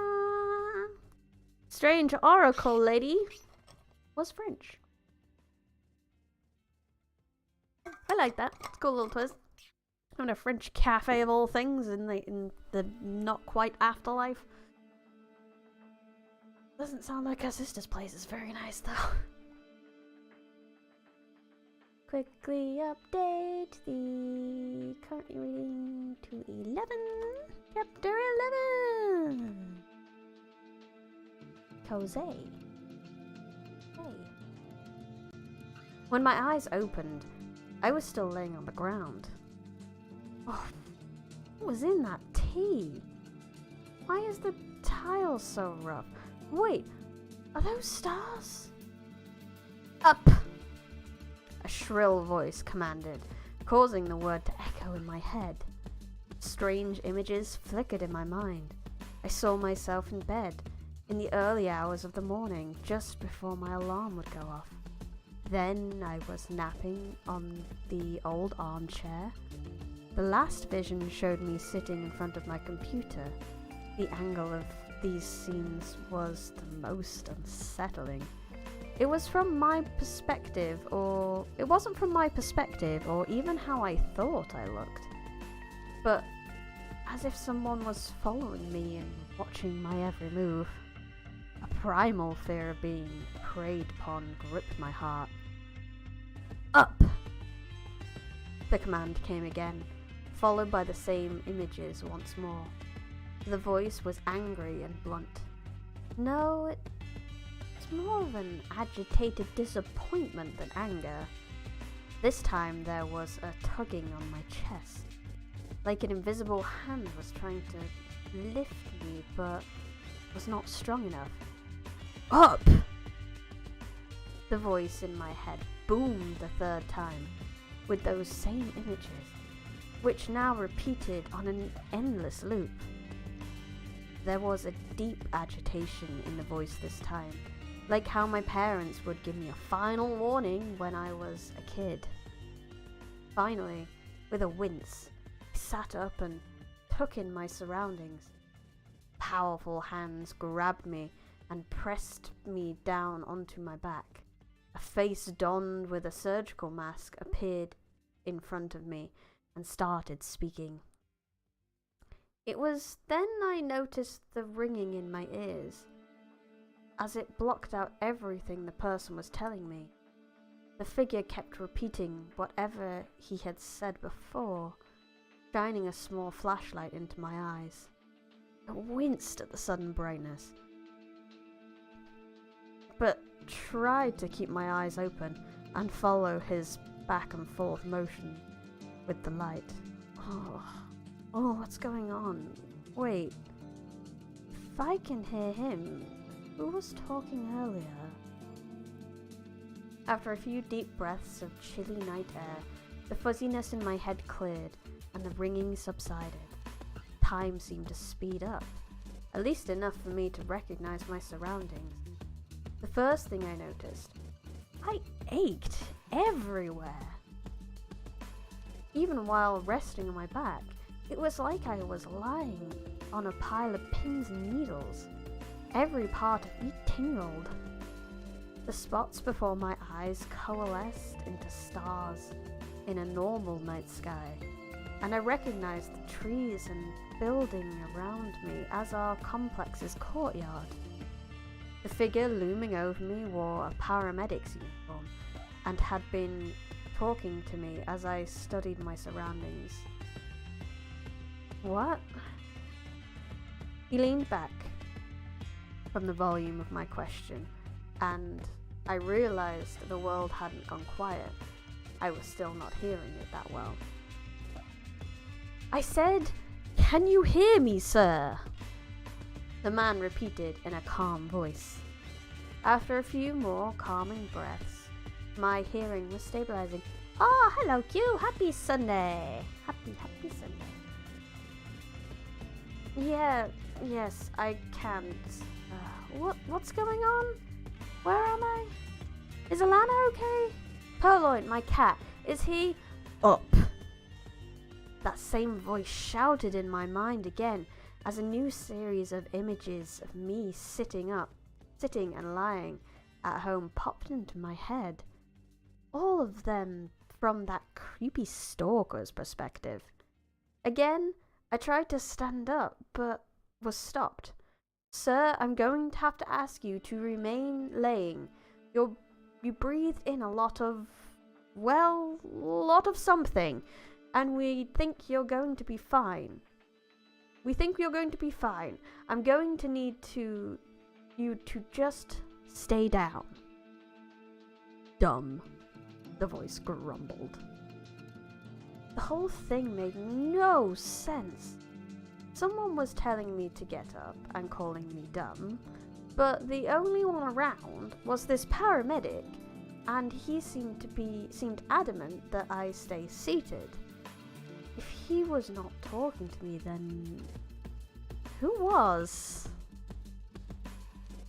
S1: Strange oracle lady was French. I like that. It's a cool little twist. Having a French cafe of all things in the not quite afterlife. Doesn't sound like her sister's place is very nice though. Quickly update the current reading to 11. Chapter 11. Cozy. Hey. When my eyes opened, I was still laying on the ground. Oh, what was in that tea? Why is the tile so rough? Wait, are those stars? Up! A shrill voice commanded, causing the word to echo in my head. Strange images flickered in my mind. I saw myself in bed, in the early hours of the morning, just before my alarm would go off. Then I was napping on the old armchair. The last vision showed me sitting in front of my computer. The angle of these scenes was the most unsettling. It was from my perspective, or it wasn't from my perspective, or even how I thought I looked. But as if someone was following me and watching my every move. A primal fear of being preyed upon gripped my heart. Up! The command came again, followed by the same images once more. The voice was angry and blunt. No, it's more of an agitated disappointment than anger. This time there was a tugging on my chest, like an invisible hand was trying to lift me, but was not strong enough. Up! The voice in my head boomed the third time, with those same images, which now repeated on an endless loop. There was a deep agitation in the voice this time, like how my parents would give me a final warning when I was a kid. Finally, with a wince, I sat up and took in my surroundings. Powerful hands grabbed me and pressed me down onto my back. A face donned with a surgical mask appeared in front of me and started speaking. It was then I noticed the ringing in my ears, as it blocked out everything the person was telling me. The figure kept repeating whatever he had said before, shining a small flashlight into my eyes. I winced at the sudden brightness, but tried to keep my eyes open and follow his back and forth motion with the light. Oh, what's going on? Wait, if I can hear him, who was talking earlier? After a few deep breaths of chilly night air, the fuzziness in my head cleared and the ringing subsided. Time seemed to speed up, at least enough for me to recognize my surroundings. The first thing I noticed, I ached everywhere. Even while resting on my back, it was like I was lying on a pile of pins and needles. Every part of me tingled. The spots before my eyes coalesced into stars in a normal night sky, and I recognized the trees and building around me as our complex's courtyard. The figure looming over me wore a paramedic's uniform and had been talking to me as I studied my surroundings. What? He leaned back from the volume of my question, and I realized the world hadn't gone quiet. I was still not hearing it that well. I said, "Can you hear me, sir?" The man repeated in a calm voice. After a few more calming breaths, my hearing was stabilizing. "Oh, hello, Q. Happy Sunday. Happy Sunday." Yes, I can't. What's going on? Where am I? Is Alana okay? Purloin, my cat, is he up? That same voice shouted in my mind again as a new series of images of me sitting and lying at home popped into my head. All of them from that creepy stalker's perspective. Again, I tried to stand up, but was stopped. "Sir, I'm going to have to ask you to remain laying. You breathed in a lot of something, and we think you're going to be fine. I'm going to need you to just stay down." "Dumb," the voice grumbled. The whole thing made no sense. Someone was telling me to get up and calling me dumb, but the only one around was this paramedic, and he seemed adamant that I stay seated. If he was not talking to me, then who was?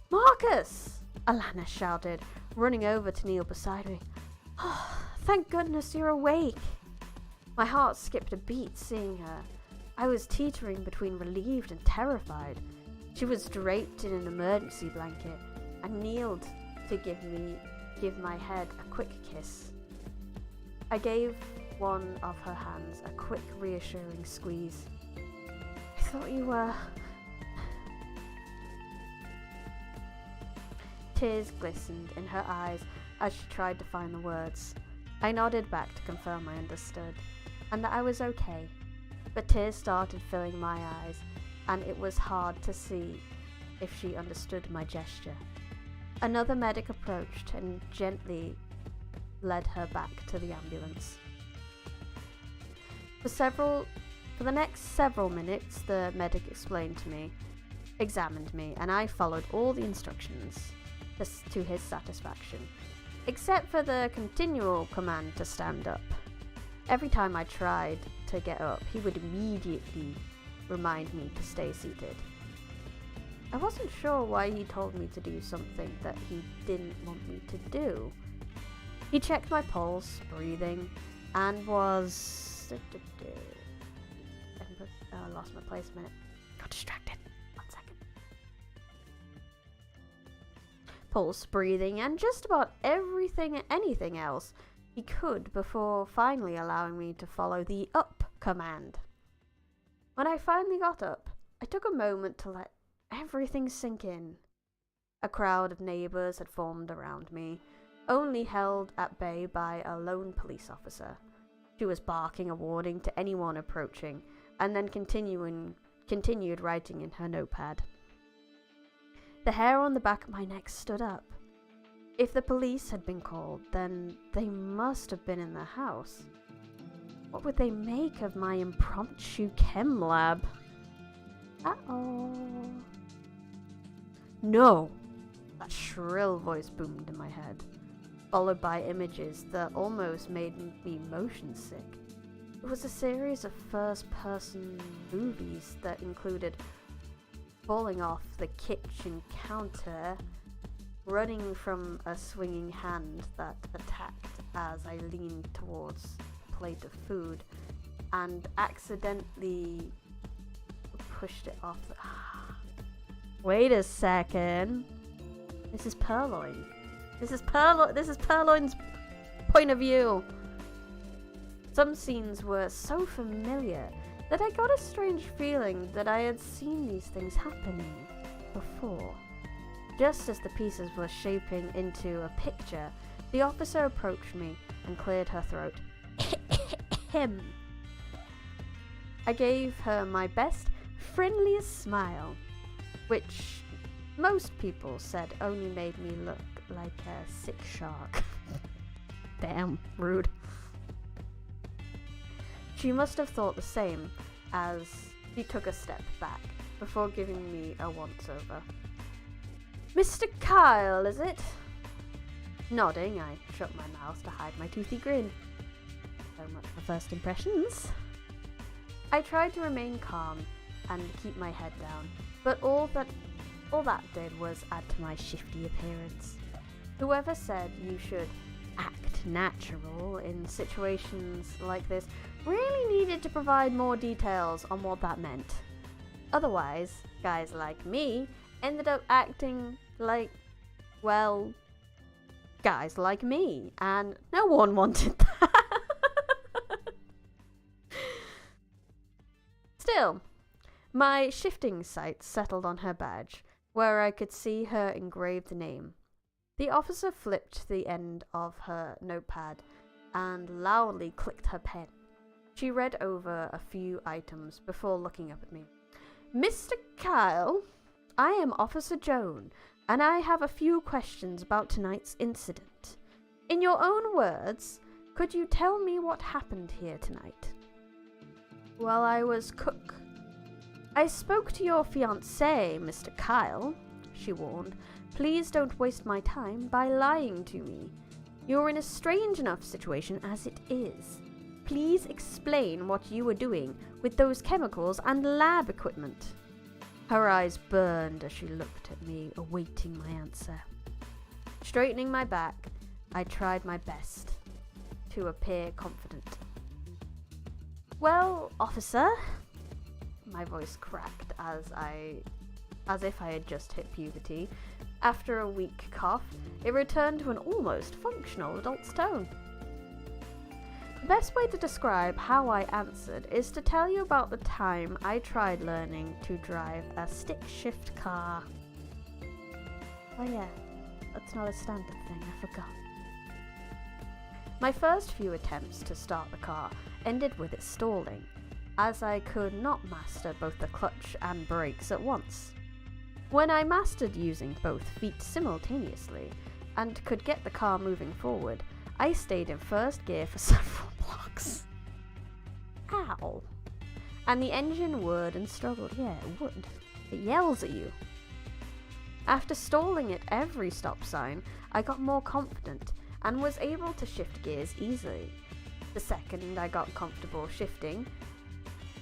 S1: "Marcus!" Alana shouted, running over to kneel beside me. "Oh, thank goodness you're awake." My heart skipped a beat seeing her. I was teetering between relieved and terrified. She was draped in an emergency blanket and kneeled to give my head a quick kiss. I gave one of her hands a quick reassuring squeeze. "I thought you were..." Tears glistened in her eyes as she tried to find the words. I nodded back to confirm I understood, and that I was okay. But tears started filling my eyes, and it was hard to see if she understood my gesture. Another medic approached and gently led her back to the ambulance. For the next several minutes, the medic explained to me examined me, and I followed all the instructions to his satisfaction, except for the continual command to stand up. Every time I tried to get up, he would immediately remind me to stay seated. I wasn't sure why he told me to do something that he didn't want me to do. He checked my pulse, breathing, and was... I lost my place a minute. Got distracted. 1 second. Pulse, breathing, and just about anything else he could before finally allowing me to follow the up command. When I finally got up, I took a moment to let everything sink in. A crowd of neighbours had formed around me, only held at bay by a lone police officer. She was barking a warning to anyone approaching, and then continued writing in her notepad. The hair on the back of my neck stood up. If the police had been called, then they must have been in the house. What would they make of my impromptu chem lab? Uh-oh. No! That shrill voice boomed in my head, followed by images that almost made me motion sick. It was a series of first-person movies that included falling off the kitchen counter, running from a swinging hand that attacked as I leaned towards a plate of food, and accidentally pushed it off the... Wait a second. This is Purloin. This is Purloin's point of view. Some scenes were so familiar that I got a strange feeling that I had seen these things happening before. Just as the pieces were shaping into a picture, the officer approached me and cleared her throat. I gave her my best, friendliest smile, which most people said only made me look like a sick shark. Damn, rude. She must have thought the same, as she took a step back before giving me a once-over. Mr. Kyle, is it? Nodding, I shut my mouth to hide my toothy grin. So much for first impressions. I tried to remain calm and keep my head down, but all that did was add to my shifty appearance. Whoever said you should act natural in situations like this really needed to provide more details on what that meant. Otherwise, guys like me ended up acting like, well, guys like me, and no one wanted that. Still, my shifting sights settled on her badge, where I could see her engraved name. The officer flipped the end of her notepad and loudly clicked her pen. She read over a few items before looking up at me. Mr. Kyle, I am Officer Joan, and I have a few questions about tonight's incident. In your own words, could you tell me what happened here tonight? Well, I was cook. I spoke to your fiancé, Mr. Kyle, she warned. Please don't waste my time by lying to me. You're in a strange enough situation as it is. Please explain what you were doing with those chemicals and lab equipment. Her eyes burned as she looked at me, awaiting my answer. Straightening my back, I tried my best to appear confident. Well, officer, my voice cracked as if I had just hit puberty. After a weak cough, it returned to an almost functional adult's tone. The best way to describe how I answered is to tell you about the time I tried learning to drive a stick-shift car. Oh yeah, that's not a standard thing, I forgot. My first few attempts to start the car ended with it stalling, as I could not master both the clutch and brakes at once. When I mastered using both feet simultaneously and could get the car moving forward, I stayed in first gear for several blocks. Ow! And the engine whirred and struggled. Yeah, it would. It yells at you. After stalling at every stop sign, I got more confident and was able to shift gears easily. The second I got comfortable shifting,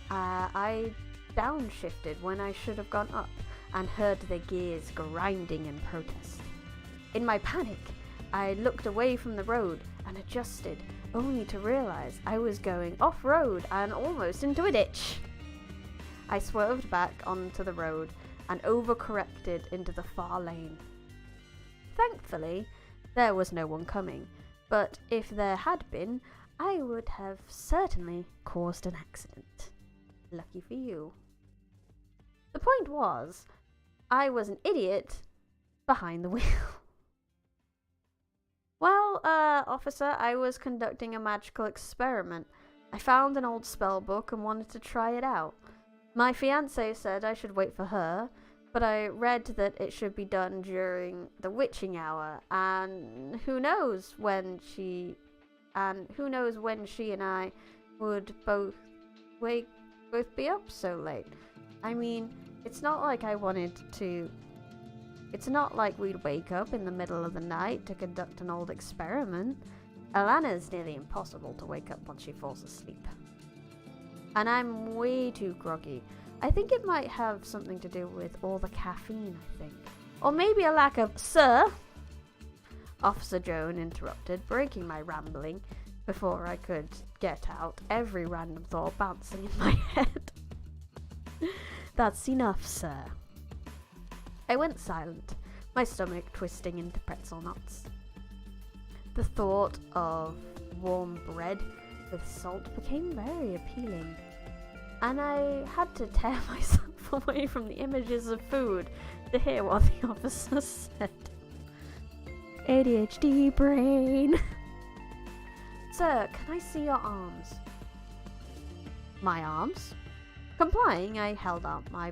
S1: I downshifted when I should have gone up and heard the gears grinding in protest. In my panic, I looked away from the road and adjusted, only to realize I was going off-road and almost into a ditch. I swerved back onto the road and overcorrected into the far lane. Thankfully, there was no one coming, but if there had been, I would have certainly caused an accident. Lucky for you. The point was, I was an idiot behind the wheel. Well, officer, I was conducting a magical experiment. I found an old spell book and wanted to try it out. My fiancée said I should wait for her, but I read that it should be done during the witching hour, and who knows when she and I would both be up so late. I mean, it's not like we'd wake up in the middle of the night to conduct an old experiment. Alana's nearly impossible to wake up once she falls asleep. And I'm way too groggy. I think it might have something to do with all the caffeine, I think. Or maybe a lack of... Sir! Officer Joan interrupted, breaking my rambling before I could get out every random thought bouncing in my head. That's enough, sir. I went silent, my stomach twisting into pretzel knots. The thought of warm bread with salt became very appealing, and I had to tear myself away from the images of food to hear what the officer said. ADHD brain. Sir, can I see your arms? My arms? Complying, I held my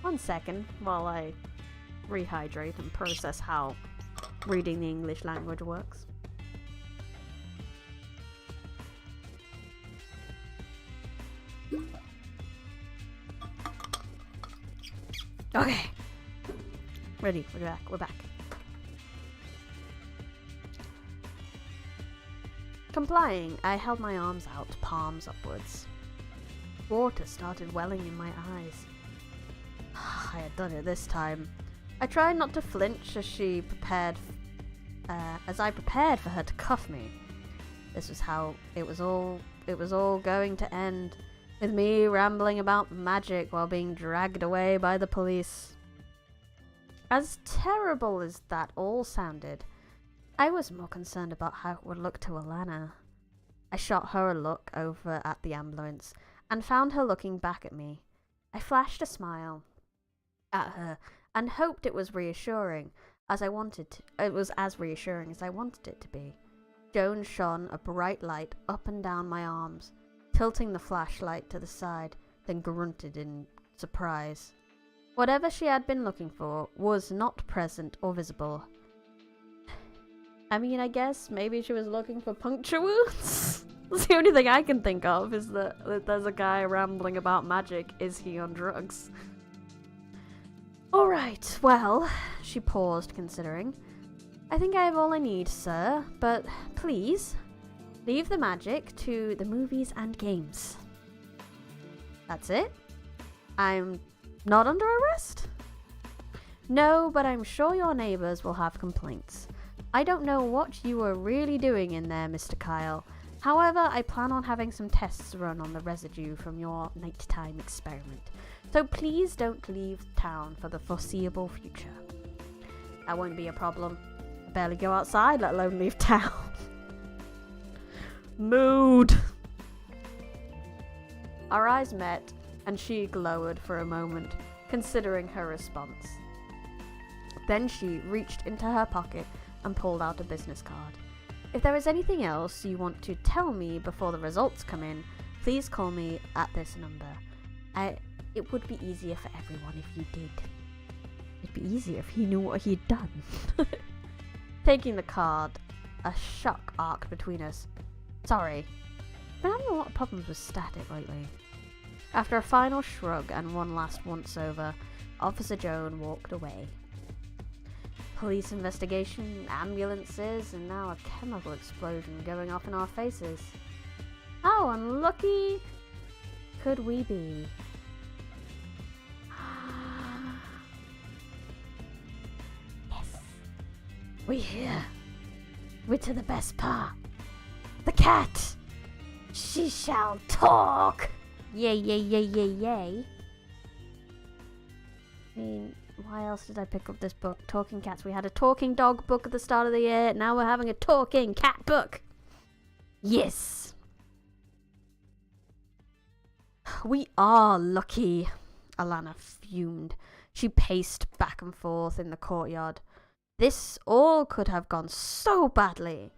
S1: 1 second while I rehydrate and process how reading the English language works. Okay. Ready, we're back. Complying, I held my arms out, palms upwards. Water started welling in my eyes. I had done it this time. I tried not to flinch as I prepared for her to cuff me. This was how it was all going to end, with me rambling about magic while being dragged away by the police. As terrible as that all sounded, I was more concerned about how it would look to Alana. I shot her a look over at the ambulance and found her looking back at me. I flashed a smile at her and hoped it was reassuring as I wanted to. It was as reassuring as I wanted it to be. Joan shone a bright light up and down my arms, tilting the flashlight to the side, then grunted in surprise. Whatever she had been looking for was not present or visible. I mean, I guess maybe she was looking for puncture wounds? That's the only thing I can think of, is that there's a guy rambling about magic. Is he on drugs? Alright, well, she paused, considering. I think I have all I need, sir, but please, leave the magic to the movies and games. That's it? I'm not under arrest? No, but I'm sure your neighbours will have complaints. I don't know what you were really doing in there, Mr. Kyle. However, I plan on having some tests run on the residue from your nighttime experiment. So please don't leave town for the foreseeable future. That won't be a problem. I barely go outside, let alone leave town. Mood. Our eyes met, and she glowered for a moment, considering her response. Then she reached into her pocket and pulled out a business card. If there is anything else you want to tell me before the results come in, please call me at this number. It would be easier for everyone if you did. It'd be easier if he knew what he'd done. Taking the card, a shock arc between us. Sorry. I've been having a lot of problems with static lately. After a final shrug and one last once-over, Officer Joan walked away. Police investigation, ambulances, and now a chemical explosion going off in our faces. How unlucky could we be? Yes, we're here. We're to the best part. The cat! She shall talk! Yay, yay, yay, yay, yay. I mean, why else did I pick up this book? Talking Cats. We had a talking dog book at the start of the year. Now we're having a talking cat book. Yes. We are lucky, Alana fumed. She paced back and forth in the courtyard. This all could have gone so badly.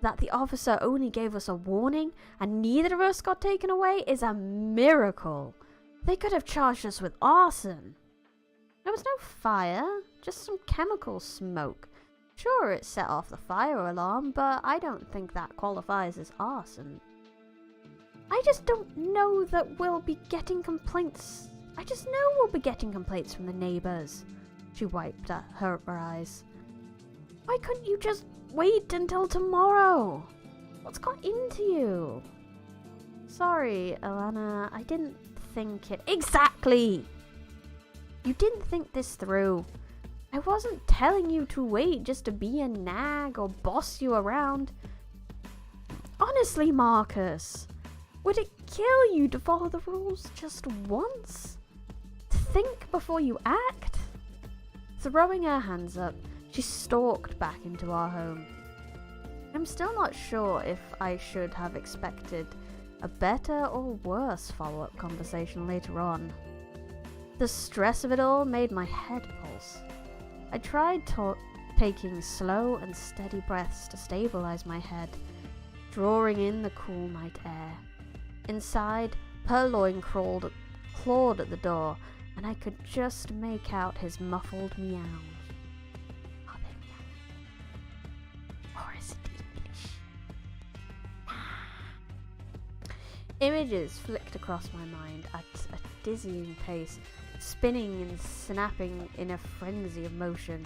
S1: That the officer only gave us a warning and neither of us got taken away is a miracle. They could have charged us with arson. There was no fire, just some chemical smoke. Sure, it set off the fire alarm, but I don't think that qualifies as arson. I just don't know that we'll be getting complaints. I just know we'll be getting complaints from the neighbours. She wiped at her eyes. Why couldn't you just wait until tomorrow? What's got into you? Sorry, Alana, I didn't think it... Exactly! You didn't think this through. I wasn't telling you to wait just to be a nag or boss you around. Honestly, Marcus, would it kill you to follow the rules just once? Think before you act? Throwing her hands up, she stalked back into our home. I'm still not sure if I should have expected a better or worse follow-up conversation later on. The stress of it all made my head pulse. I tried taking slow and steady breaths to stabilize my head, drawing in the cool night air. Inside, Purloin clawed at the door, and I could just make out his muffled meows. Are they meow? Or is it English? Images flicked across my mind at a dizzying pace, spinning and snapping in a frenzy of motion.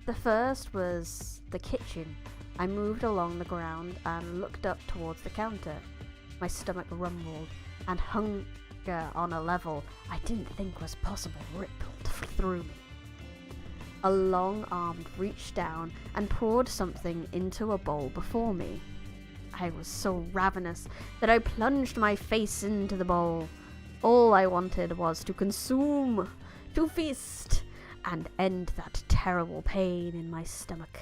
S1: The first was the kitchen. I moved along the ground and looked up towards the counter. My stomach rumbled, and hunger on a level I didn't think was possible rippled through me. A long arm reached down and poured something into a bowl before me. I was so ravenous that I plunged my face into the bowl. All I wanted was to consume, to feast, and end that terrible pain in my stomach.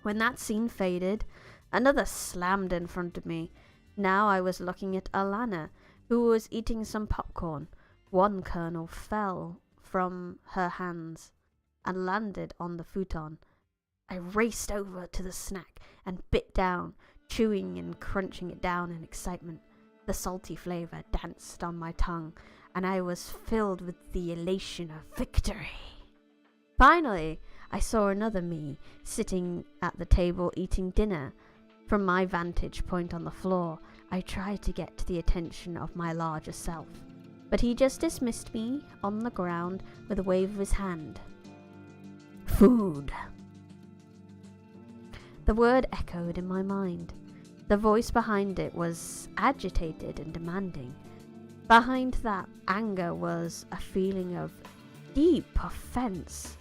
S1: When that scene faded, another slammed in front of me. Now I was looking at Alana, who was eating some popcorn. One kernel fell from her hands and landed on the futon. I raced over to the snack and bit down, chewing and crunching it down in excitement. The salty flavour danced on my tongue, and I was filled with the elation of victory. Finally, I saw another me sitting at the table eating dinner. From my vantage point on the floor, I tried to get to the attention of my larger self, but he just dismissed me on the ground with a wave of his hand. Food. The word echoed in my mind. The voice behind it was agitated and demanding. Behind that anger was a feeling of deep offence,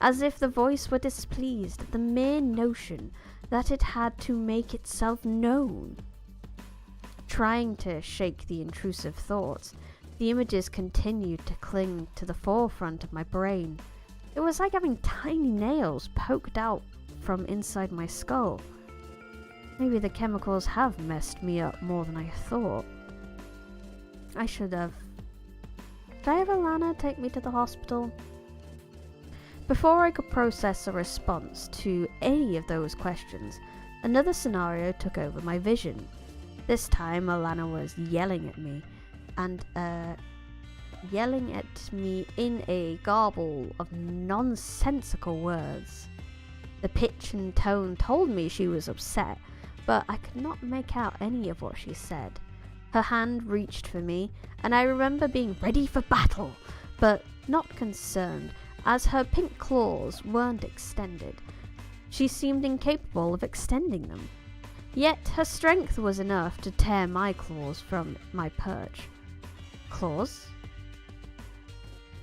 S1: as if the voice were displeased at the mere notion that it had to make itself known. Trying to shake the intrusive thoughts, the images continued to cling to the forefront of my brain. It was like having tiny nails poked out from inside my skull. Maybe the chemicals have messed me up more than I thought. I should have. Did I have Alana take me to the hospital? Before I could process a response to any of those questions, another scenario took over my vision. This time Alana was yelling at me, and yelling at me in a garble of nonsensical words. The pitch and tone told me she was upset, but I could not make out any of what she said. Her hand reached for me, and I remember being ready for battle, but not concerned, as her pink claws weren't extended. She seemed incapable of extending them. Yet her strength was enough to tear my claws from my perch. Claws?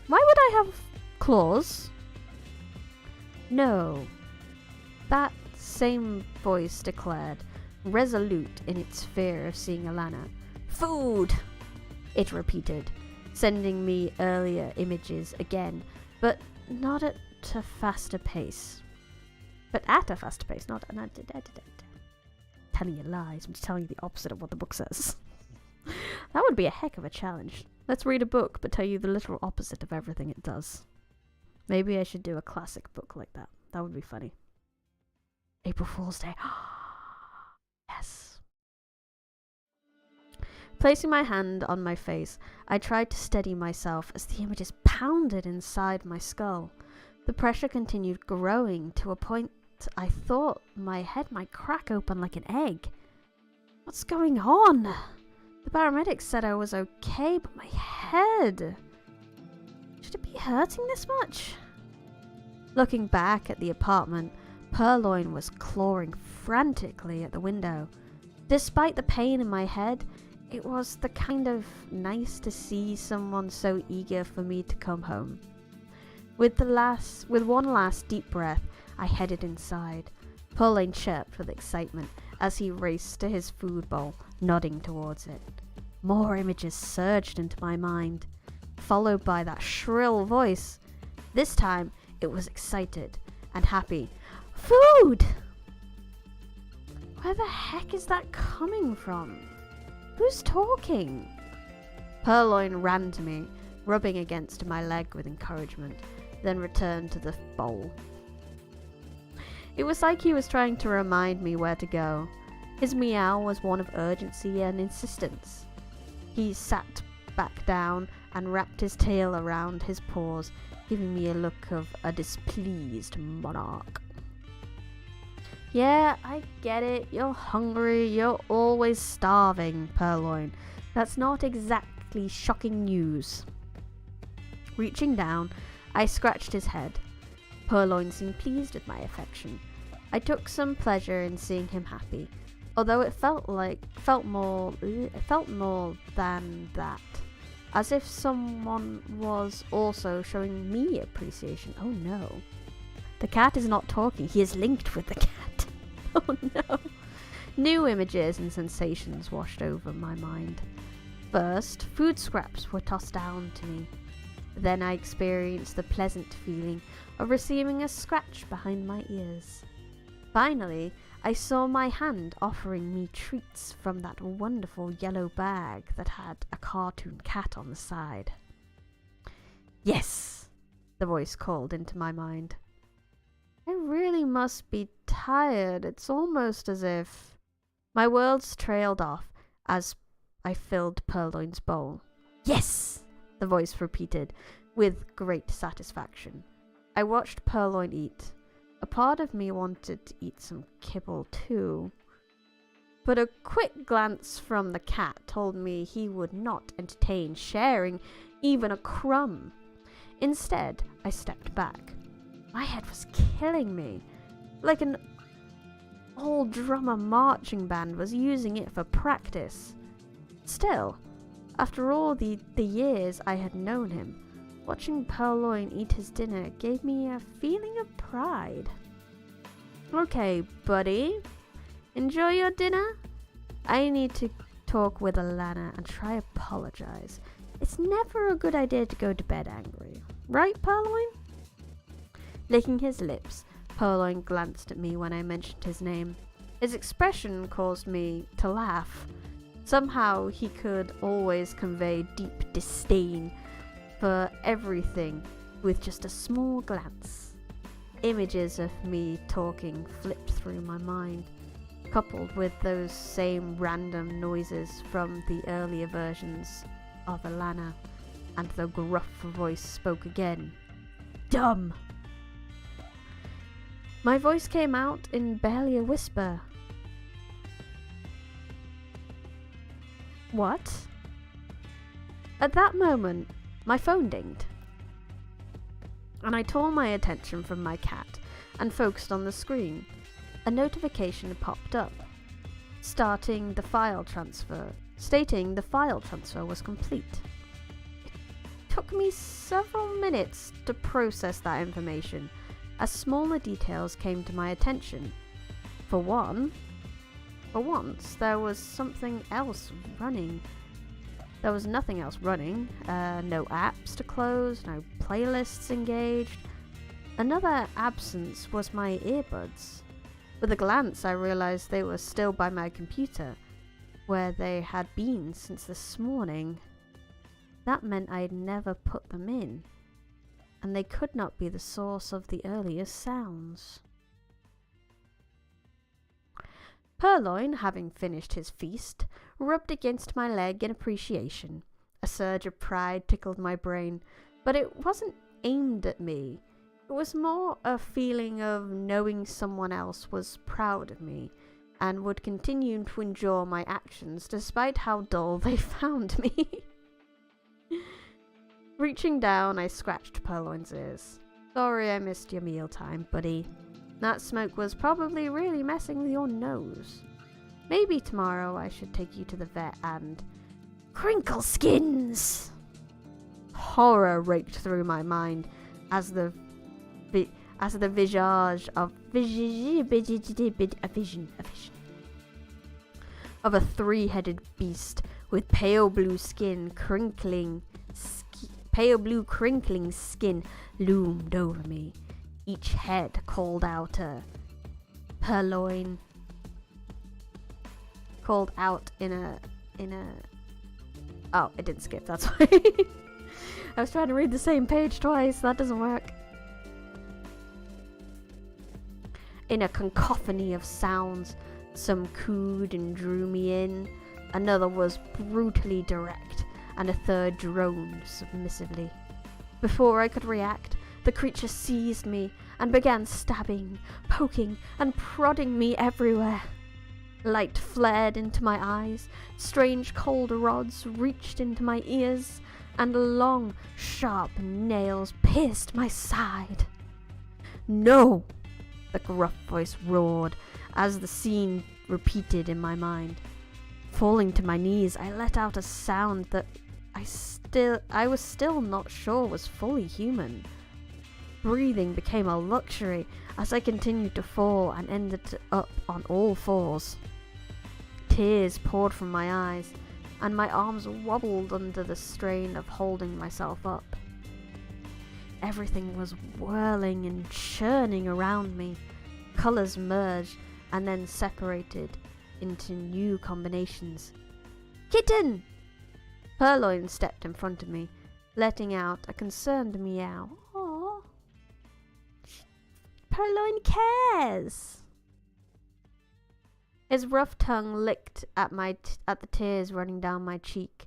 S1: Why would I have claws? No. That same voice declared, resolute in its fear of seeing Alana. Food! It repeated, sending me earlier images again, but not at a faster pace. But at a faster pace, not telling you lies. I'm just telling you the opposite of what the book says. That would be a heck of a challenge. Let's read a book, but tell you the literal opposite of everything it does. Maybe I should do a classic book like that. That would be funny. April Fool's Day. Yes. Placing my hand on my face, I tried to steady myself as the images pounded inside my skull. The pressure continued growing to a point I thought my head might crack open like an egg. What's going on? The paramedics said I was okay, but my head... Should it be hurting this much? Looking back at the apartment, Purloin was clawing frantically at the window. Despite the pain in my head, it was the kind of nice to see someone so eager for me to come home. With one last deep breath, I headed inside. Purloin chirped with excitement as he raced to his food bowl, nodding towards it. More images surged into my mind, followed by that shrill voice. This time, it was excited and happy. Food! Where the heck is that coming from? Who's talking? Purloin ran to me, rubbing against my leg with encouragement, then returned to the bowl. It was like he was trying to remind me where to go. His meow was one of urgency and insistence. He sat back down and wrapped his tail around his paws, giving me a look of a displeased monarch. Yeah, I get it. You're hungry. You're always starving, Purloin. That's not exactly shocking news. Reaching down, I scratched his head. Purloin seemed pleased with my affection. I took some pleasure in seeing him happy, although it felt more than that, as if someone was also showing me appreciation. Oh no. The cat is not talking. He is linked with the cat. Oh no. New images and sensations washed over my mind. First, food scraps were tossed down to me. Then I experienced the pleasant feeling of receiving a scratch behind my ears. Finally, I saw my hand offering me treats from that wonderful yellow bag that had a cartoon cat on the side. Yes, the voice called into my mind. I really must be tired. It's almost as if... My words trailed off as I filled Purloin's bowl. Yes, the voice repeated with great satisfaction. I watched Purloin eat. A part of me wanted to eat some kibble too, but a quick glance from the cat told me he would not entertain sharing even a crumb. Instead, I stepped back. My head was killing me, like an old drummer marching band was using it for practice. Still, after all the years I had known him, watching Purloin eat his dinner gave me a feeling of pride. Okay, buddy. Enjoy your dinner? I need to talk with Alana and try apologize. It's never a good idea to go to bed angry. Right, Purloin? Licking his lips, Purloin glanced at me when I mentioned his name. His expression caused me to laugh. Somehow he could always convey deep disdain for everything with just a small glance. Images of me talking flipped through my mind, coupled with those same random noises from the earlier versions of Alana, and the gruff voice spoke again. Dumb! My voice came out in barely a whisper. What? At that moment, my phone dinged, and I tore my attention from my cat and focused on the screen. A notification popped up, stating the file transfer was complete. It took me several minutes to process that information, as smaller details came to my attention. For once, there was something else running. There was nothing else running. No apps to close, no playlists engaged. Another absence was my earbuds. With a glance, I realized they were still by my computer, where they had been since this morning. That meant I'd never put them in, and they could not be the source of the earliest sounds. Purloin, having finished his feast, rubbed against my leg in appreciation. A surge of pride tickled my brain, but it wasn't aimed at me. It was more a feeling of knowing someone else was proud of me and would continue to enjoy my actions despite how dull they found me. Reaching down, I scratched Purloin's ears. Sorry I missed your mealtime, buddy. That smoke was probably really messing with your nose. Maybe tomorrow I should take you to the vet and... Crinkle skins! Horror raked through my mind as the visage of a three-headed beast with pale blue crinkling skin loomed over me. Each head called out Purloin. Called out in a. Oh, it didn't skip. That's why. I was trying to read the same page twice. That doesn't work. In a cacophony of sounds, some cooed and drew me in. Another was brutally direct, and a third droned submissively. Before I could react, the creature seized me and began stabbing, poking, and prodding me everywhere. Light flared into my eyes, strange cold rods reached into my ears, and long, sharp nails pierced my side. No! The gruff voice roared as the scene repeated in my mind. Falling to my knees, I let out a sound that I was still not sure was fully human. Breathing became a luxury as I continued to fall and ended up on all fours. Tears poured from my eyes, and my arms wobbled under the strain of holding myself up. Everything was whirling and churning around me. Colours merged and then separated into new combinations. Kitten! Purloin stepped in front of me, letting out a concerned meow. Aww. Purloin cares! His rough tongue licked at the tears running down my cheek.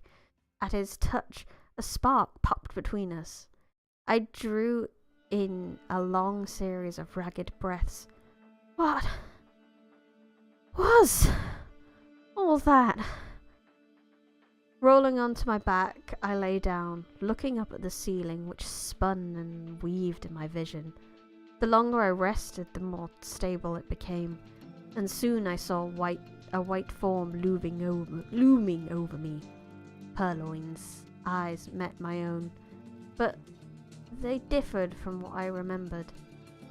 S1: At his touch, a spark popped between us. I drew in a long series of ragged breaths. What was all that? Rolling onto my back, I lay down, looking up at the ceiling, which spun and weaved in my vision. The longer I rested, the more stable it became, and soon I saw a white form looming over me. Purloin's eyes met my own, but they differed from what I remembered.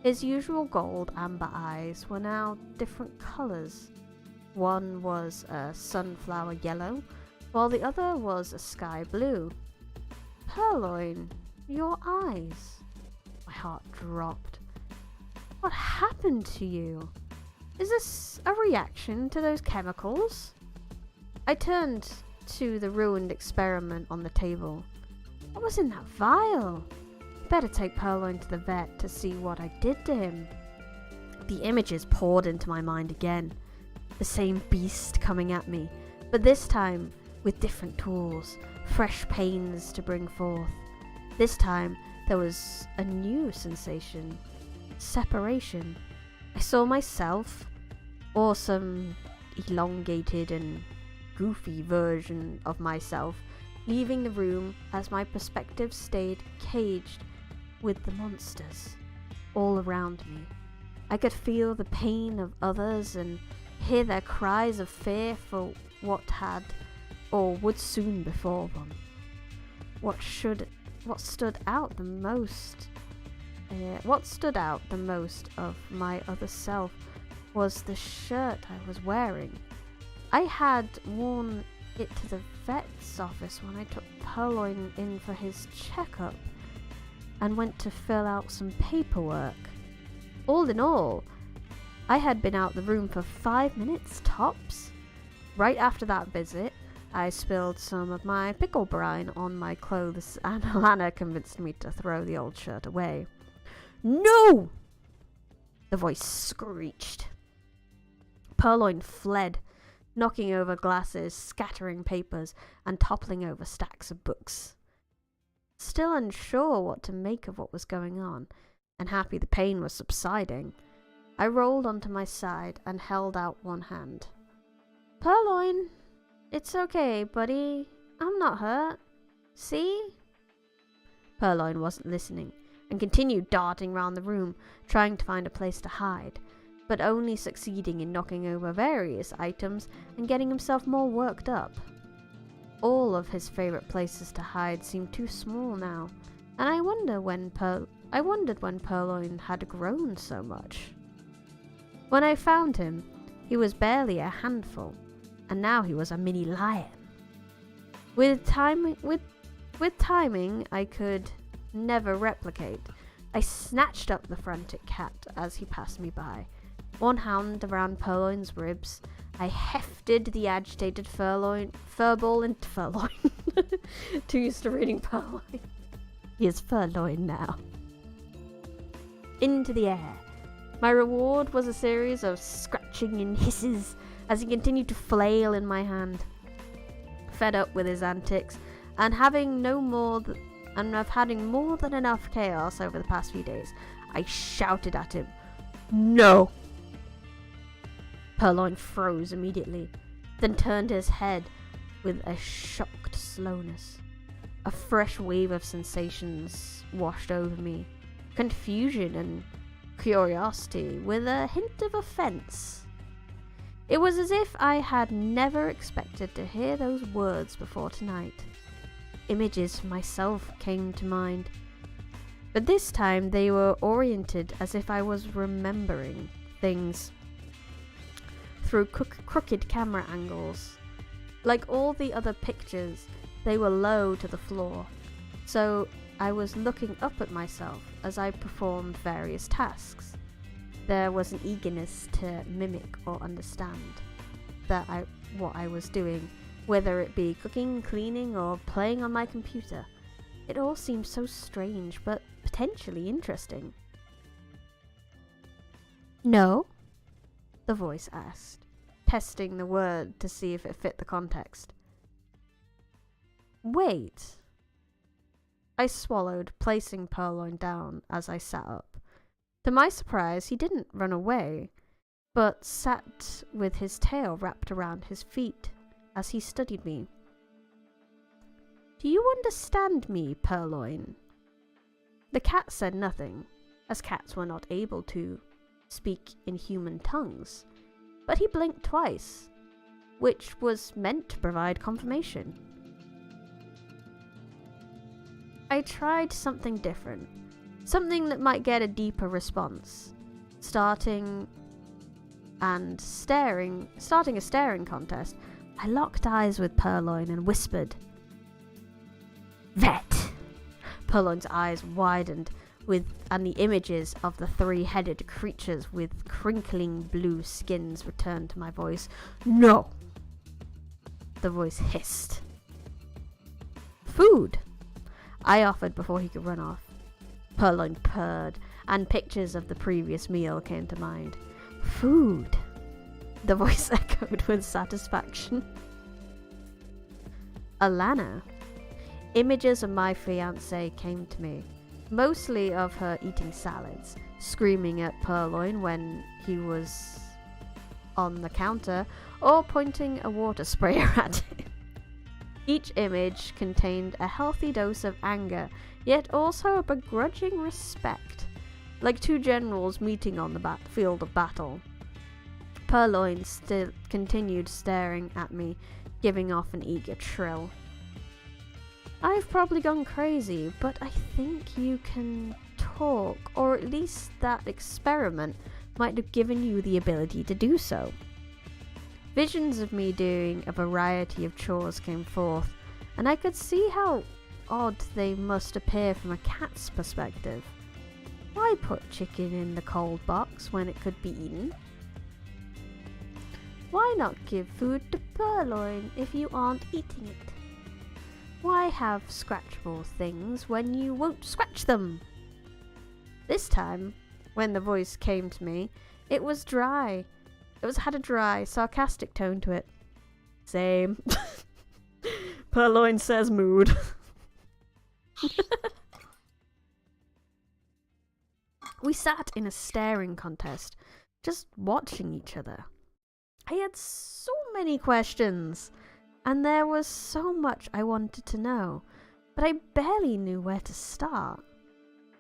S1: His usual gold amber eyes were now different colours. One was a sunflower yellow, while the other was a sky blue. Purloin, your eyes. My heart dropped. What happened to you? Is this a reaction to those chemicals? I turned to the ruined experiment on the table. What was in that vial? Better take Purloin to the vet to see what I did to him. The images poured into my mind again. The same beast coming at me, but this time with different tools, fresh pains to bring forth. This time there was a new sensation. Separation. I saw myself, or some elongated and goofy version of myself, leaving the room as my perspective stayed caged with the monsters all around me. I could feel the pain of others and hear their cries of fear for what had or would soon befall them. What stood out the most of my other self was the shirt I was wearing. I had worn it to the vet's office when I took Purloin in for his checkup and went to fill out some paperwork. All in all, I had been out the room for 5 minutes tops. Right after that visit, I spilled some of my pickle brine on my clothes and Alana convinced me to throw the old shirt away. "No!" the voice screeched. Purloin fled, knocking over glasses, scattering papers, and toppling over stacks of books. Still unsure what to make of what was going on, and happy the pain was subsiding, I rolled onto my side and held out one hand. "Purloin, it's okay, buddy. I'm not hurt. See?" Purloin wasn't listening, and continued darting round the room, trying to find a place to hide, but only succeeding in knocking over various items and getting himself more worked up. All of his favourite places to hide seemed too small now, and I wondered when Purloin had grown so much. When I found him, he was barely a handful, and now he was a mini lion. With timing I could never replicate, I snatched up the frantic cat as he passed me by. One hand around Purloin's ribs, I hefted the agitated furball into Furloin. Too used to reading Purloin. He is Furloin now. Into the air. My reward was a series of scratching and hisses as he continued to flail in my hand. Fed up with his antics, and having more than enough chaos over the past few days, I shouted at him, "No!" Purloin froze immediately, then turned his head with a shocked slowness. A fresh wave of sensations washed over me, confusion and curiosity with a hint of offence. It was as if I had never expected to hear those words before tonight. Images of myself came to mind, but this time they were oriented as if I was remembering things through crooked camera angles. Like all the other pictures, they were low to the floor, so I was looking up at myself as I performed various tasks. There was an eagerness to mimic or understand what I was doing, whether it be cooking, cleaning, or playing on my computer. It all seemed so strange, but potentially interesting. "No?" the voice asked, testing the word to see if it fit the context. "Wait." I swallowed, placing Purloin down as I sat up. To my surprise, he didn't run away, but sat with his tail wrapped around his feet as he studied me. "Do you understand me, Purloin?" The cat said nothing, as cats were not able to speak in human tongues, but he blinked twice, which was meant to provide confirmation. I tried something different, something that might get a deeper response. Starting a staring contest, I locked eyes with Purloin and whispered, "Vet!" Purloin's eyes widened, and the images of the three-headed creatures with crinkling blue skins returned to my voice. "No!" the voice hissed. "Food!" I offered before he could run off. Purloin purred, and pictures of the previous meal came to mind. "Food!" the voice echoed with satisfaction. Alana. Images of my fiancée came to me, mostly of her eating salads, screaming at Purloin when he was on the counter, or pointing a water sprayer at him. Each image contained a healthy dose of anger, yet also a begrudging respect, like two generals meeting on the field of battle. Purloin still continued staring at me, giving off an eager trill. I've probably gone crazy, but I think you can talk, or at least that experiment might have given you the ability to do so. Visions of me doing a variety of chores came forth, and I could see how odd they must appear from a cat's perspective. Why put chicken in the cold box when it could be eaten? Why not give food to Purloin if you aren't eating it? Why have scratchable things when you won't scratch them? This time, when the voice came to me, it was dry. Had a dry, sarcastic tone to it. Same. Purloin says mood. We sat in a staring contest, just watching each other. I had so many questions, and there was so much I wanted to know, but I barely knew where to start.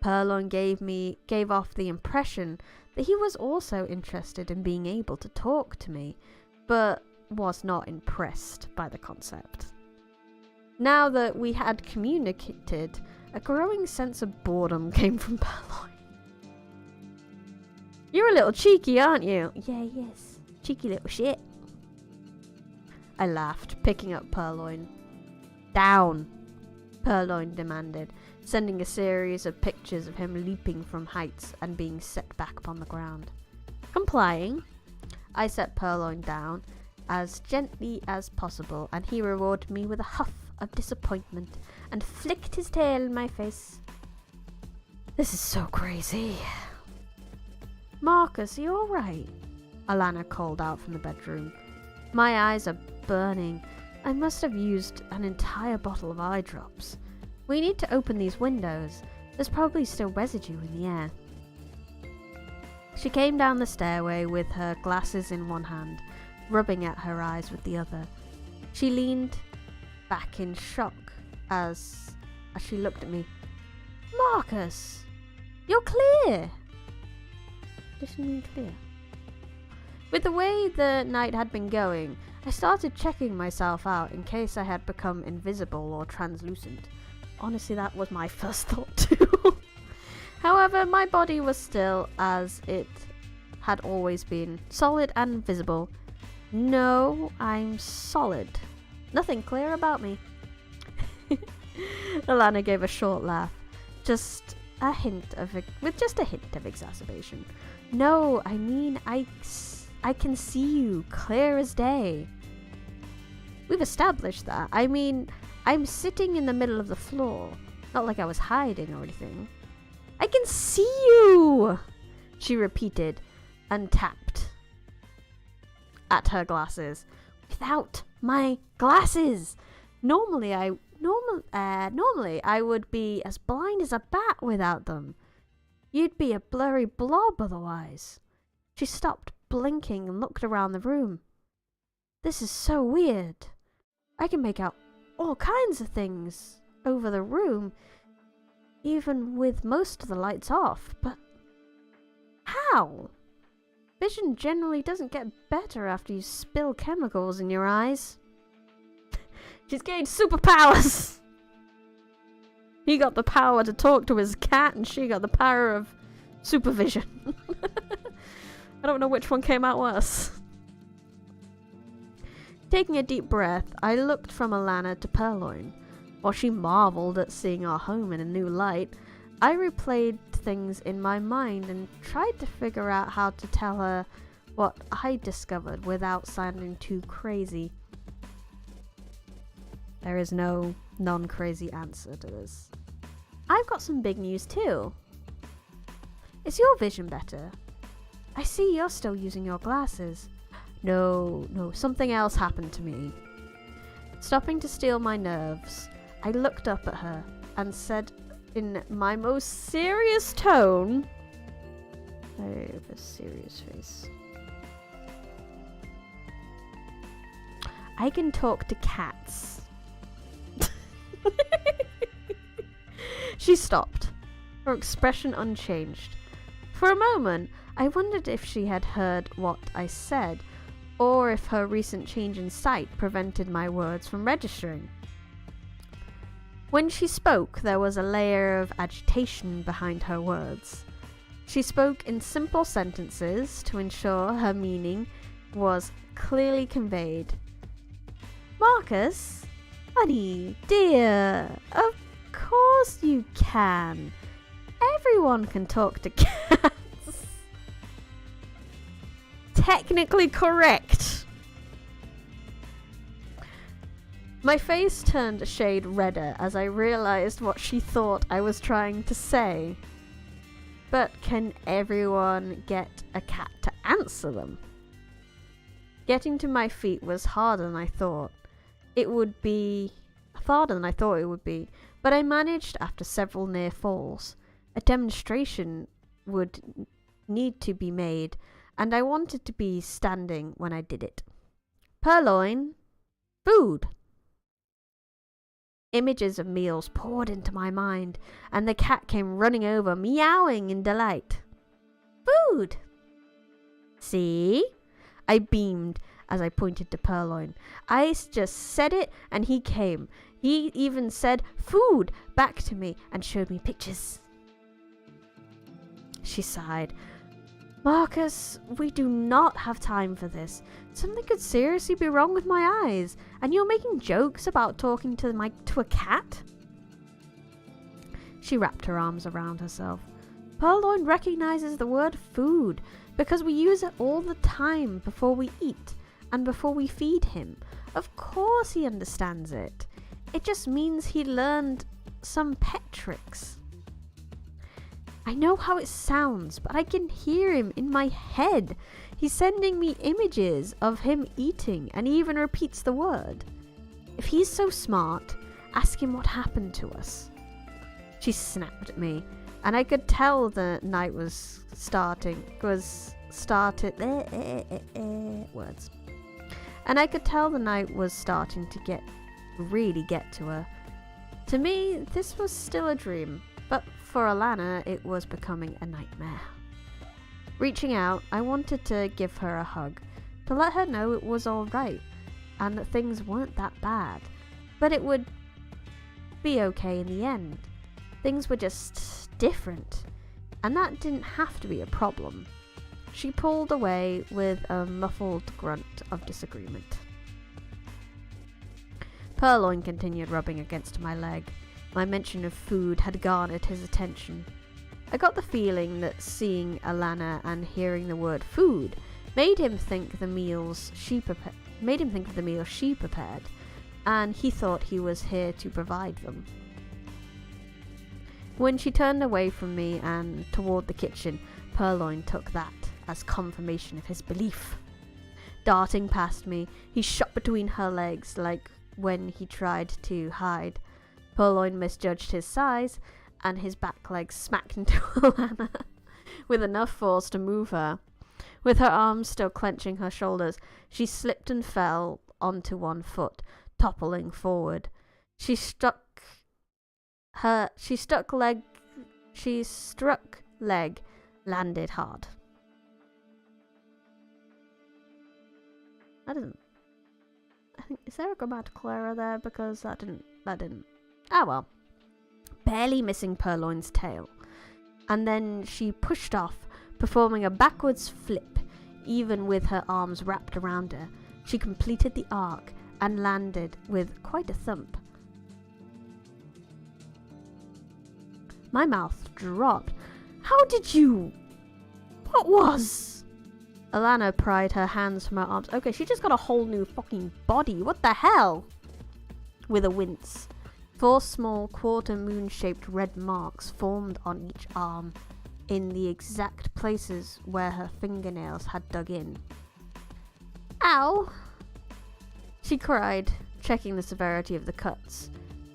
S1: Purloin gave off the impression that he was also interested in being able to talk to me, but was not impressed by the concept. Now that we had communicated, a growing sense of boredom came from Purloin. You're a little cheeky, aren't you? Yeah, yes. Cheeky little shit. I laughed, picking up Purloin. Down, Purloin demanded, sending a series of pictures of him leaping from heights and being set back upon the ground. Complying, I set Purloin down as gently as possible, and he rewarded me with a huff of disappointment and flicked his tail in my face. This is so crazy. Marcus, are you alright? Alana called out from the bedroom. My eyes are burning. I must have used an entire bottle of eye drops. We need to open these windows. There's probably still residue in the air. She came down the stairway with her glasses in one hand, rubbing at her eyes with the other. She leaned back in shock as she looked at me. Marcus, you're clear. Does she mean clear? With the way the night had been going, I started checking myself out in case I had become invisible or translucent. Honestly, that was my first thought too. However, my body was still as it had always been, solid and visible. No, I'm solid. Nothing clear about me. Alana gave a short laugh, with just a hint of exacerbation. No, I mean, I can see you clear as day. We've established that. I mean, I'm sitting in the middle of the floor. Not like I was hiding or anything. I can see you! She repeated and tapped at her glasses. Without my glasses! Normally I would be as blind as a bat without them. You'd be a blurry blob otherwise. She stopped blinking and looked around the room. This is so weird. I can make out all kinds of things over the room, even with most of the lights off, but how? Vision generally doesn't get better after you spill chemicals in your eyes. She's gained superpowers! He got the power to talk to his cat, and she got the power of supervision. I don't know which one came out worse. Taking a deep breath, I looked from Alana to Purloin. While she marvelled at seeing our home in a new light, I replayed things in my mind and tried to figure out how to tell her what I discovered without sounding too crazy. There is no non-crazy answer to this. I've got some big news too. Is your vision better? I see you're still using your glasses. No, something else happened to me. Stopping to steal my nerves, I looked up at her and said in my most serious tone, I have a serious face. I can talk to cats. She stopped, her expression unchanged. For a moment, I wondered if she had heard what I said, or if her recent change in sight prevented my words from registering. When she spoke, there was a layer of agitation behind her words. She spoke in simple sentences to ensure her meaning was clearly conveyed. Marcus, honey, dear, of course you can. Everyone can talk to cats. Technically correct. My face turned a shade redder as I realized what she thought I was trying to say. But can everyone get a cat to answer them? Getting to my feet was harder than I thought it would be, but I managed after several near falls. A demonstration would need to be made, and I wanted to be standing when I did it. Purloin, food. Images of meals poured into my mind, and the cat came running over, meowing in delight. Food! See? I beamed as I pointed to Purloin. I just said it, and he came. He even said food back to me and showed me pictures. She sighed. Marcus, we do not have time for this. Something could seriously be wrong with my eyes, and you're making jokes about talking to a cat? She wrapped her arms around herself. Purloin recognizes the word food because we use it all the time before we eat and before we feed him. Of course he understands it. It just means he learned some pet tricks. I know how it sounds, but I can hear him in my head. He's sending me images of him eating, and he even repeats the word. If he's so smart, ask him what happened to us. She snapped at me, and I could tell the night was words. And I could tell the night was starting to really get to her. To me, this was still a dream, but for Alana, it was becoming a nightmare. Reaching out, I wanted to give her a hug, to let her know it was alright, and that things weren't that bad, but it would be okay in the end. Things were just different, and that didn't have to be a problem. She pulled away with a muffled grunt of disagreement. Purloin continued rubbing against my leg. My mention of food had garnered his attention. I got the feeling that seeing Alana and hearing the word food made him think of the meals she prepared, and he thought he was here to provide them. When she turned away from me and toward the kitchen, Purloin took that as confirmation of his belief. Darting past me, he shot between her legs like when he tried to hide. Purloin misjudged his size, and his back leg smacked into Alana with enough force to move her. With her arms still clenching her shoulders, she slipped and fell onto one foot, toppling forward. She struck leg, landed hard. I think, is there a grammatical error there? Because that didn't. Ah well. Barely missing Purloin's tail. And then she pushed off, performing a backwards flip, even with her arms wrapped around her. She completed the arc and landed with quite a thump. My mouth dropped. How did you? What was? Alana pried her hands from her arms. Okay, she just got a whole new fucking body. What the hell? With a wince. 4 small quarter-moon-shaped red marks formed on each arm, in the exact places where her fingernails had dug in. Ow! She cried, checking the severity of the cuts.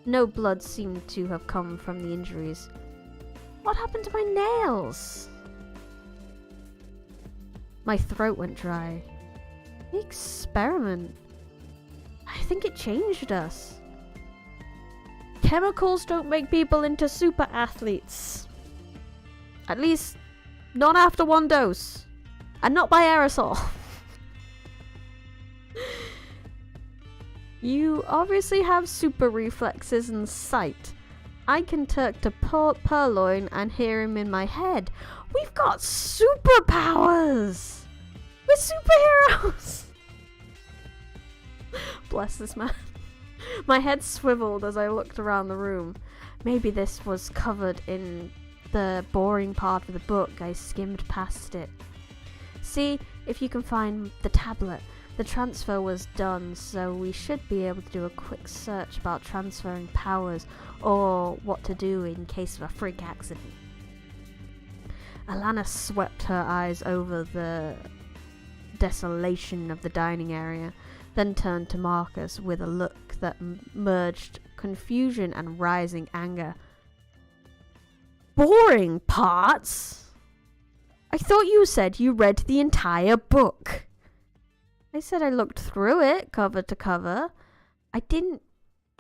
S1: No blood seemed to have come from the injuries. What happened to my nails? My throat went dry. The experiment. I think it changed us. Chemicals don't make people into super athletes. At least, not after one dose. And not by aerosol. You obviously have super reflexes and sight. I can talk to Purloin and hear him in my head. We've got superpowers! We're superheroes! Bless this man. My head swiveled as I looked around the room. Maybe this was covered in the boring part of the book. I skimmed past it. See if you can find the tablet. The transfer was done, so we should be able to do a quick search about transferring powers or what to do in case of a freak accident. Alana swept her eyes over the desolation of the dining area, then turned to Marcus with a look that merged confusion and rising anger. Boring parts? I thought you said you read the entire book. I said I looked through it, cover to cover. I didn't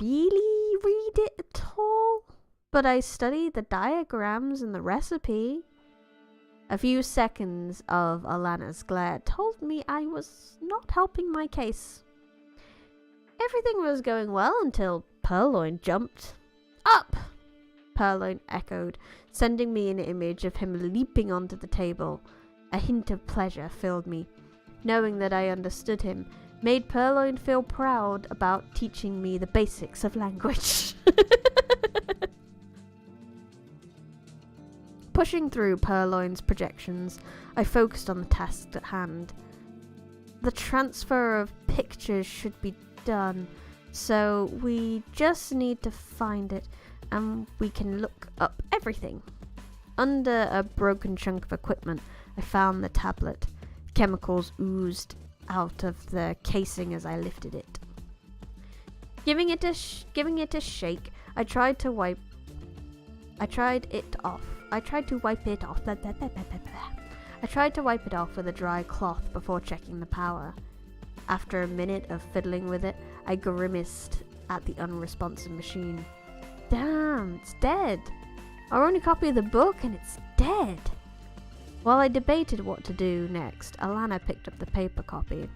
S1: really read it at all, but I studied the diagrams and the recipe. A few seconds of Alana's glare told me I was not helping my case. Everything was going well until Purloin jumped. Up! Purloin echoed, sending me an image of him leaping onto the table. A hint of pleasure filled me. Knowing that I understood him made Purloin feel proud about teaching me the basics of language. Pushing through Purloin's projections, I focused on the task at hand. The transfer of pictures should be done, so we just need to find it and we can look up everything. Under a broken chunk of equipment, I found the tablet. Chemicals oozed out of the casing as I lifted it. Giving it a shake, I tried to wipe it off with a dry cloth before checking the power. After a minute of fiddling with it, I grimaced at the unresponsive machine. Damn, it's dead. Our only copy of the book and it's dead. While I debated what to do next, Alana picked up the paper copy.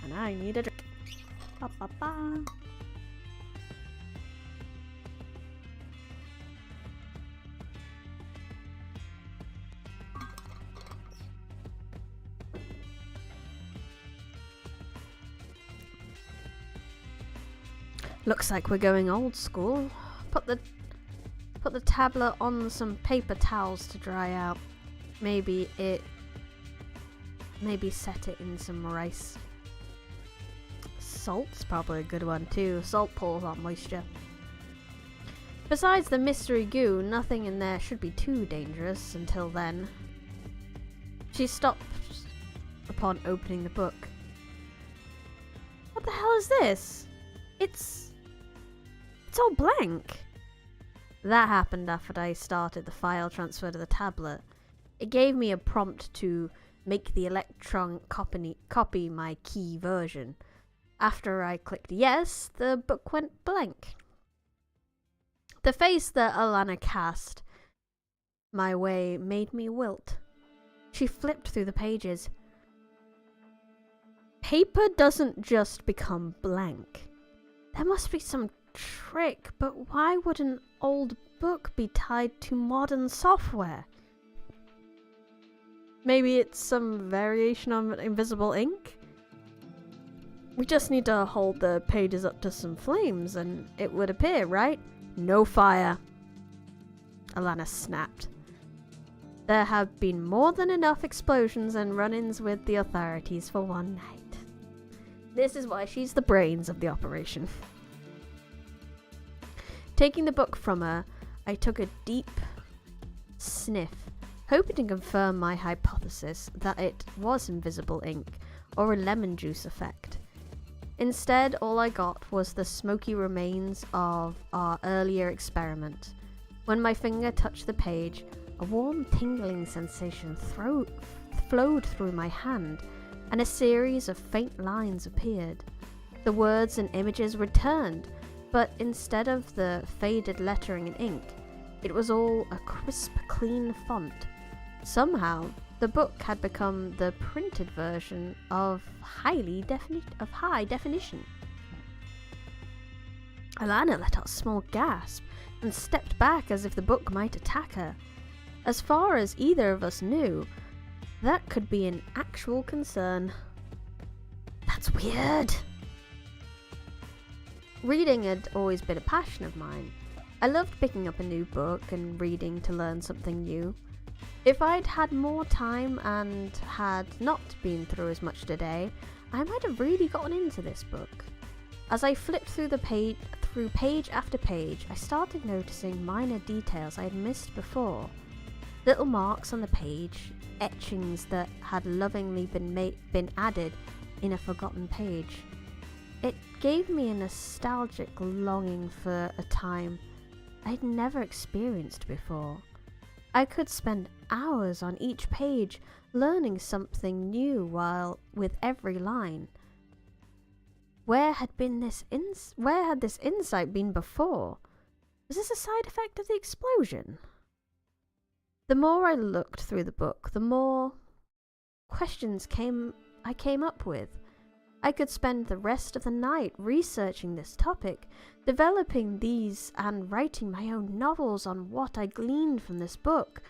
S1: And I need a drink. Ba, ba, ba. Looks like we're going old school. Put the tablet on some paper towels to dry out. Maybe set it in some rice. Salt's probably a good one too. Salt pulls on moisture. Besides the mystery goo, nothing in there should be too dangerous until then. She stopped upon opening the book. What the hell is this? It's all blank. That happened after I started the file transfer to the tablet. It gave me a prompt to make the electron copy my key version. After I clicked yes, the book went blank. The face that Alana cast my way made me wilt. She flipped through the pages. Paper doesn't just become blank. There must be some trick, but why would an old book be tied to modern software? Maybe it's some variation of invisible ink? We just need to hold the pages up to some flames and it would appear, right? No fire. Alana snapped. There have been more than enough explosions and run-ins with the authorities for one night. This is why she's the brains of the operation. Taking the book from her, I took a deep sniff, hoping to confirm my hypothesis that it was invisible ink or a lemon juice effect. Instead, all I got was the smoky remains of our earlier experiment. When my finger touched the page, a warm tingling sensation flowed through my hand, and a series of faint lines appeared. The words and images returned, but instead of the faded lettering and ink, it was all a crisp, clean font. Somehow, the book had become the printed version of high definition. Alana let out a small gasp and stepped back as if the book might attack her. As far as either of us knew, that could be an actual concern. That's weird. Reading had always been a passion of mine. I loved picking up a new book and reading to learn something new. If I'd had more time and had not been through as much today, I might have really gotten into this book. As I flipped through page after page, I started noticing minor details I had missed before. Little marks on the page, etchings that had lovingly been added in a forgotten page. It gave me a nostalgic longing for a time I'd never experienced before. I could spend hours on each page learning something new with every line. Where had this insight been before? Was this a side effect of the explosion? The more I looked through the book, the more questions I came up with. I could spend the rest of the night researching this topic, developing these and writing my own novels on what I gleaned from this book.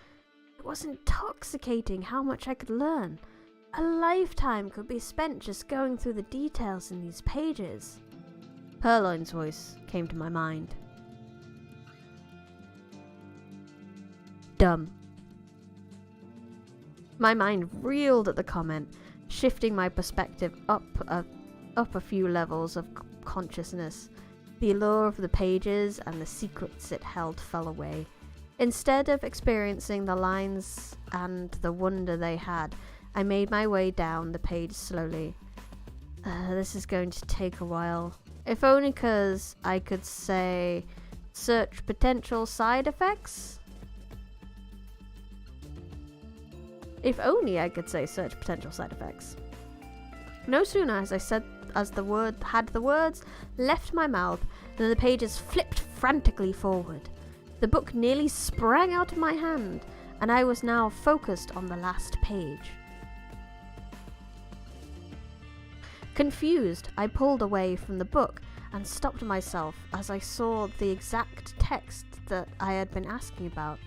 S1: It was intoxicating how much I could learn. A lifetime could be spent just going through the details in these pages. Purloin's voice came to my mind. Dumb. My mind reeled at the comment, shifting my perspective up a few levels of consciousness. The allure of the pages and the secrets it held fell away. Instead of experiencing the lines and the wonder they had, I made my way down the page slowly. This is going to take a while. If only 'cause I could say, search potential side effects? If only I could say search potential side effects. No sooner had the words left my mouth than the pages flipped frantically forward. The book nearly sprang out of my hand, and I was now focused on the last page. Confused, I pulled away from the book and stopped myself as I saw the exact text that I had been asking about.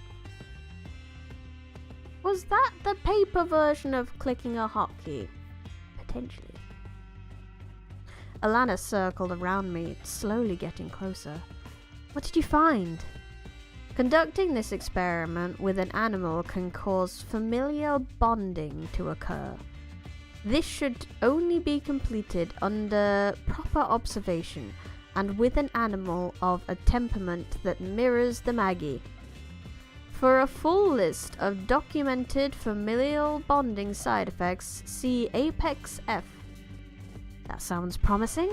S1: Was that the paper version of clicking a hotkey? Potentially. Alana circled around me, slowly getting closer. What did you find? Conducting this experiment with an animal can cause familial bonding to occur. This should only be completed under proper observation and with an animal of a temperament that mirrors the Maggie. For a full list of documented familial bonding side effects, see Apex F. That sounds promising,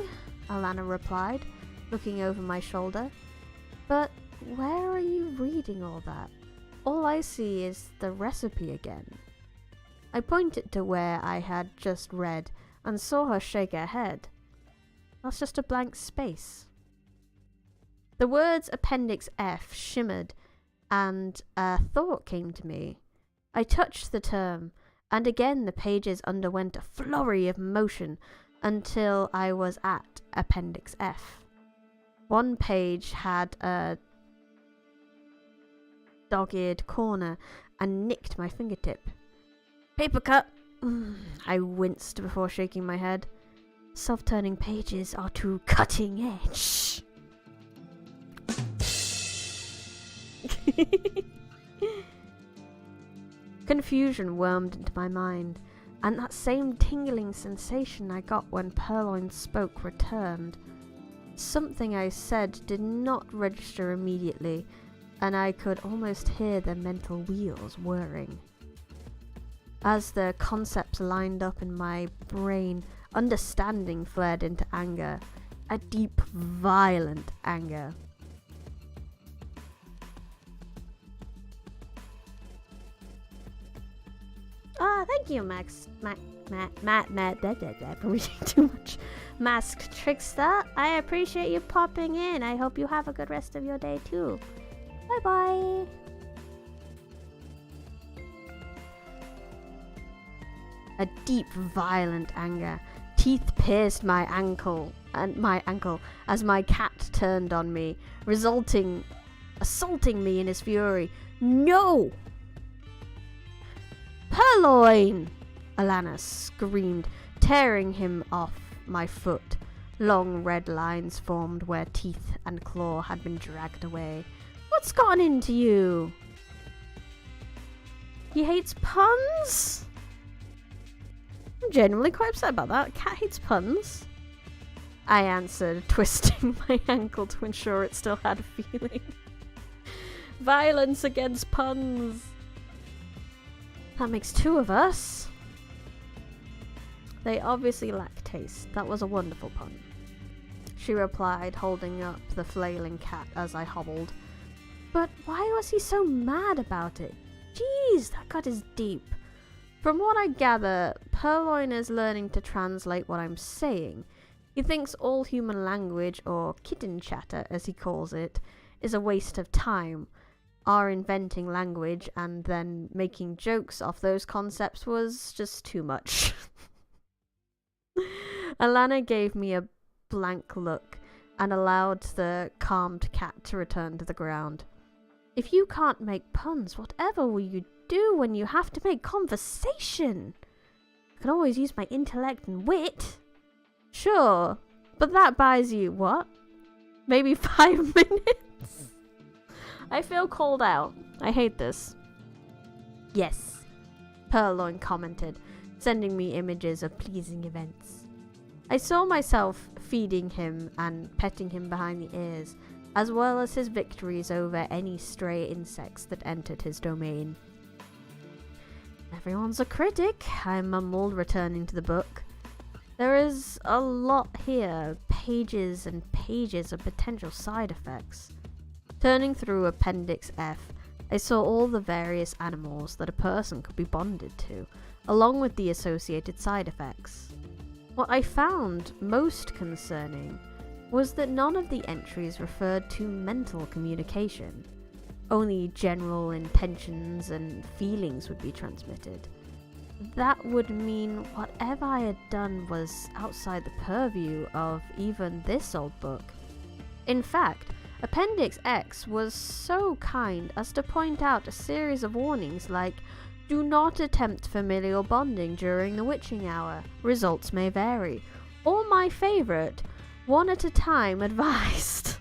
S1: Alana replied, looking over my shoulder. But where are you reading all that? All I see is the recipe again. I pointed to where I had just read and saw her shake her head. That's just a blank space. The words Appendix F shimmered, and a thought came to me. I touched the term, and again the pages underwent a flurry of motion until I was at Appendix F. One page had a dogged corner and nicked my fingertip. Paper cut! I winced before shaking my head. Self-turning pages are too cutting edge. Confusion wormed into my mind, and that same tingling sensation I got when Purloin spoke returned. Something I said did not register immediately, and I could almost hear the mental wheels whirring. As the concepts lined up in my brain, understanding flared into anger, a deep, violent anger. Thank you, Matt, for reading too much. Masked Trickster, I appreciate you popping in. I hope you have a good rest of your day too. Bye-bye. A deep, violent anger. Teeth pierced my ankle as my cat turned on me, assaulting me in his fury. No! Purloin! Alana screamed, tearing him off my foot. Long red lines formed where teeth and claw had been dragged away. What's gotten into you? He hates puns? I'm genuinely quite upset about that. Cat hates puns. I answered, twisting my ankle to ensure it still had a feeling. Violence against puns. That makes two of us. They obviously lack taste. That was a wonderful pun. She replied, holding up the flailing cat as I hobbled. But why was he so mad about it? Jeez, that cut is deep. From what I gather, Purloin is learning to translate what I'm saying. He thinks all human language, or kitten chatter as he calls it, is a waste of time. Our inventing language and then making jokes off those concepts was just too much. Alana gave me a blank look and allowed the calmed cat to return to the ground. If you can't make puns, whatever will you do when you have to make conversation? I can always use my intellect and wit. Sure, but that buys you, what? Maybe 5 minutes? I feel called out. I hate this. Yes, Purloin commented, sending me images of pleasing events. I saw myself feeding him and petting him behind the ears, as well as his victories over any stray insects that entered his domain. Everyone's a critic, I mumbled, returning to the book. There is a lot here, pages and pages of potential side effects. Turning through Appendix F, I saw all the various animals that a person could be bonded to, along with the associated side effects. What I found most concerning was that none of the entries referred to mental communication. Only general intentions and feelings would be transmitted. That would mean whatever I had done was outside the purview of even this old book. In fact, Appendix X was so kind as to point out a series of warnings like, do not attempt familial bonding during the witching hour, results may vary, or my favourite, one at a time advised.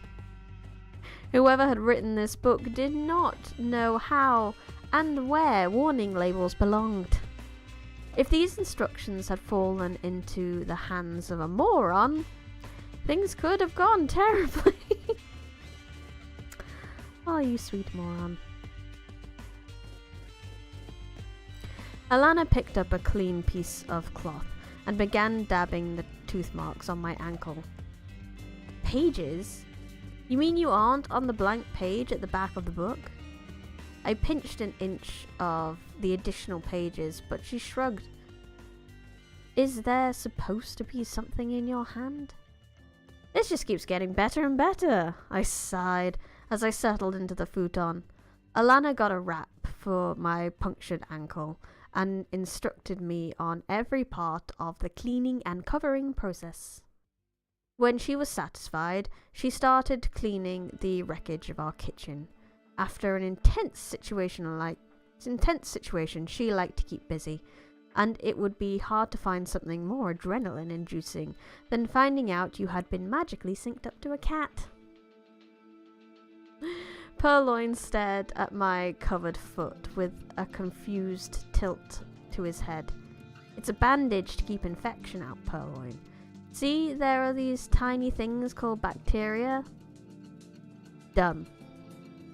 S1: Whoever had written this book did not know how and where warning labels belonged. If these instructions had fallen into the hands of a moron, things could have gone terribly. Oh, you sweet moron. Alana picked up a clean piece of cloth and began dabbing the tooth marks on my ankle. Pages? You mean you aren't on the blank page at the back of the book? I pinched an inch of the additional pages, but she shrugged. Is there supposed to be something in your hand? This just keeps getting better and better, I sighed as I settled into the futon. Alana got a wrap for my punctured ankle and instructed me on every part of the cleaning and covering process. When she was satisfied, she started cleaning the wreckage of our kitchen. After an intense situation, she liked to keep busy, and it would be hard to find something more adrenaline-inducing than finding out you had been magically synced up to a cat. Purloin stared at my covered foot with a confused tilt to his head. It's a bandage to keep infection out, Purloin. See, there are these tiny things called bacteria. Dumb.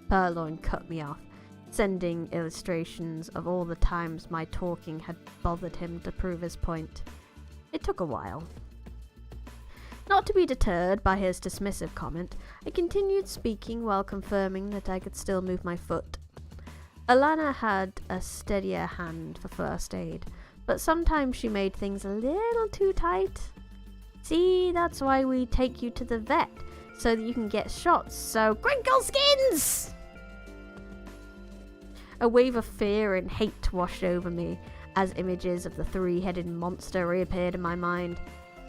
S1: Purloin cut me off, sending illustrations of all the times my talking had bothered him to prove his point. It took a while. Not to be deterred by his dismissive comment, I continued speaking while confirming that I could still move my foot. Alana had a steadier hand for first aid, but sometimes she made things a little too tight. See, that's why we take you to the vet, so that you can get shots, so crinkle skins! A wave of fear and hate washed over me as images of the three-headed monster reappeared in my mind.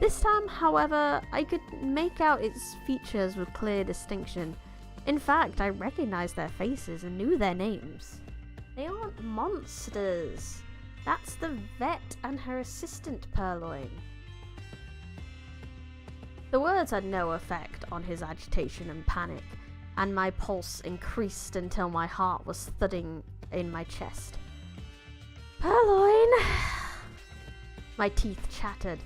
S1: This time, however, I could make out its features with clear distinction. In fact, I recognized their faces and knew their names. They aren't monsters. That's the vet and her assistant, Purloin. The words had no effect on his agitation and panic, and my pulse increased until my heart was thudding in my chest. Purloin! My teeth chattered.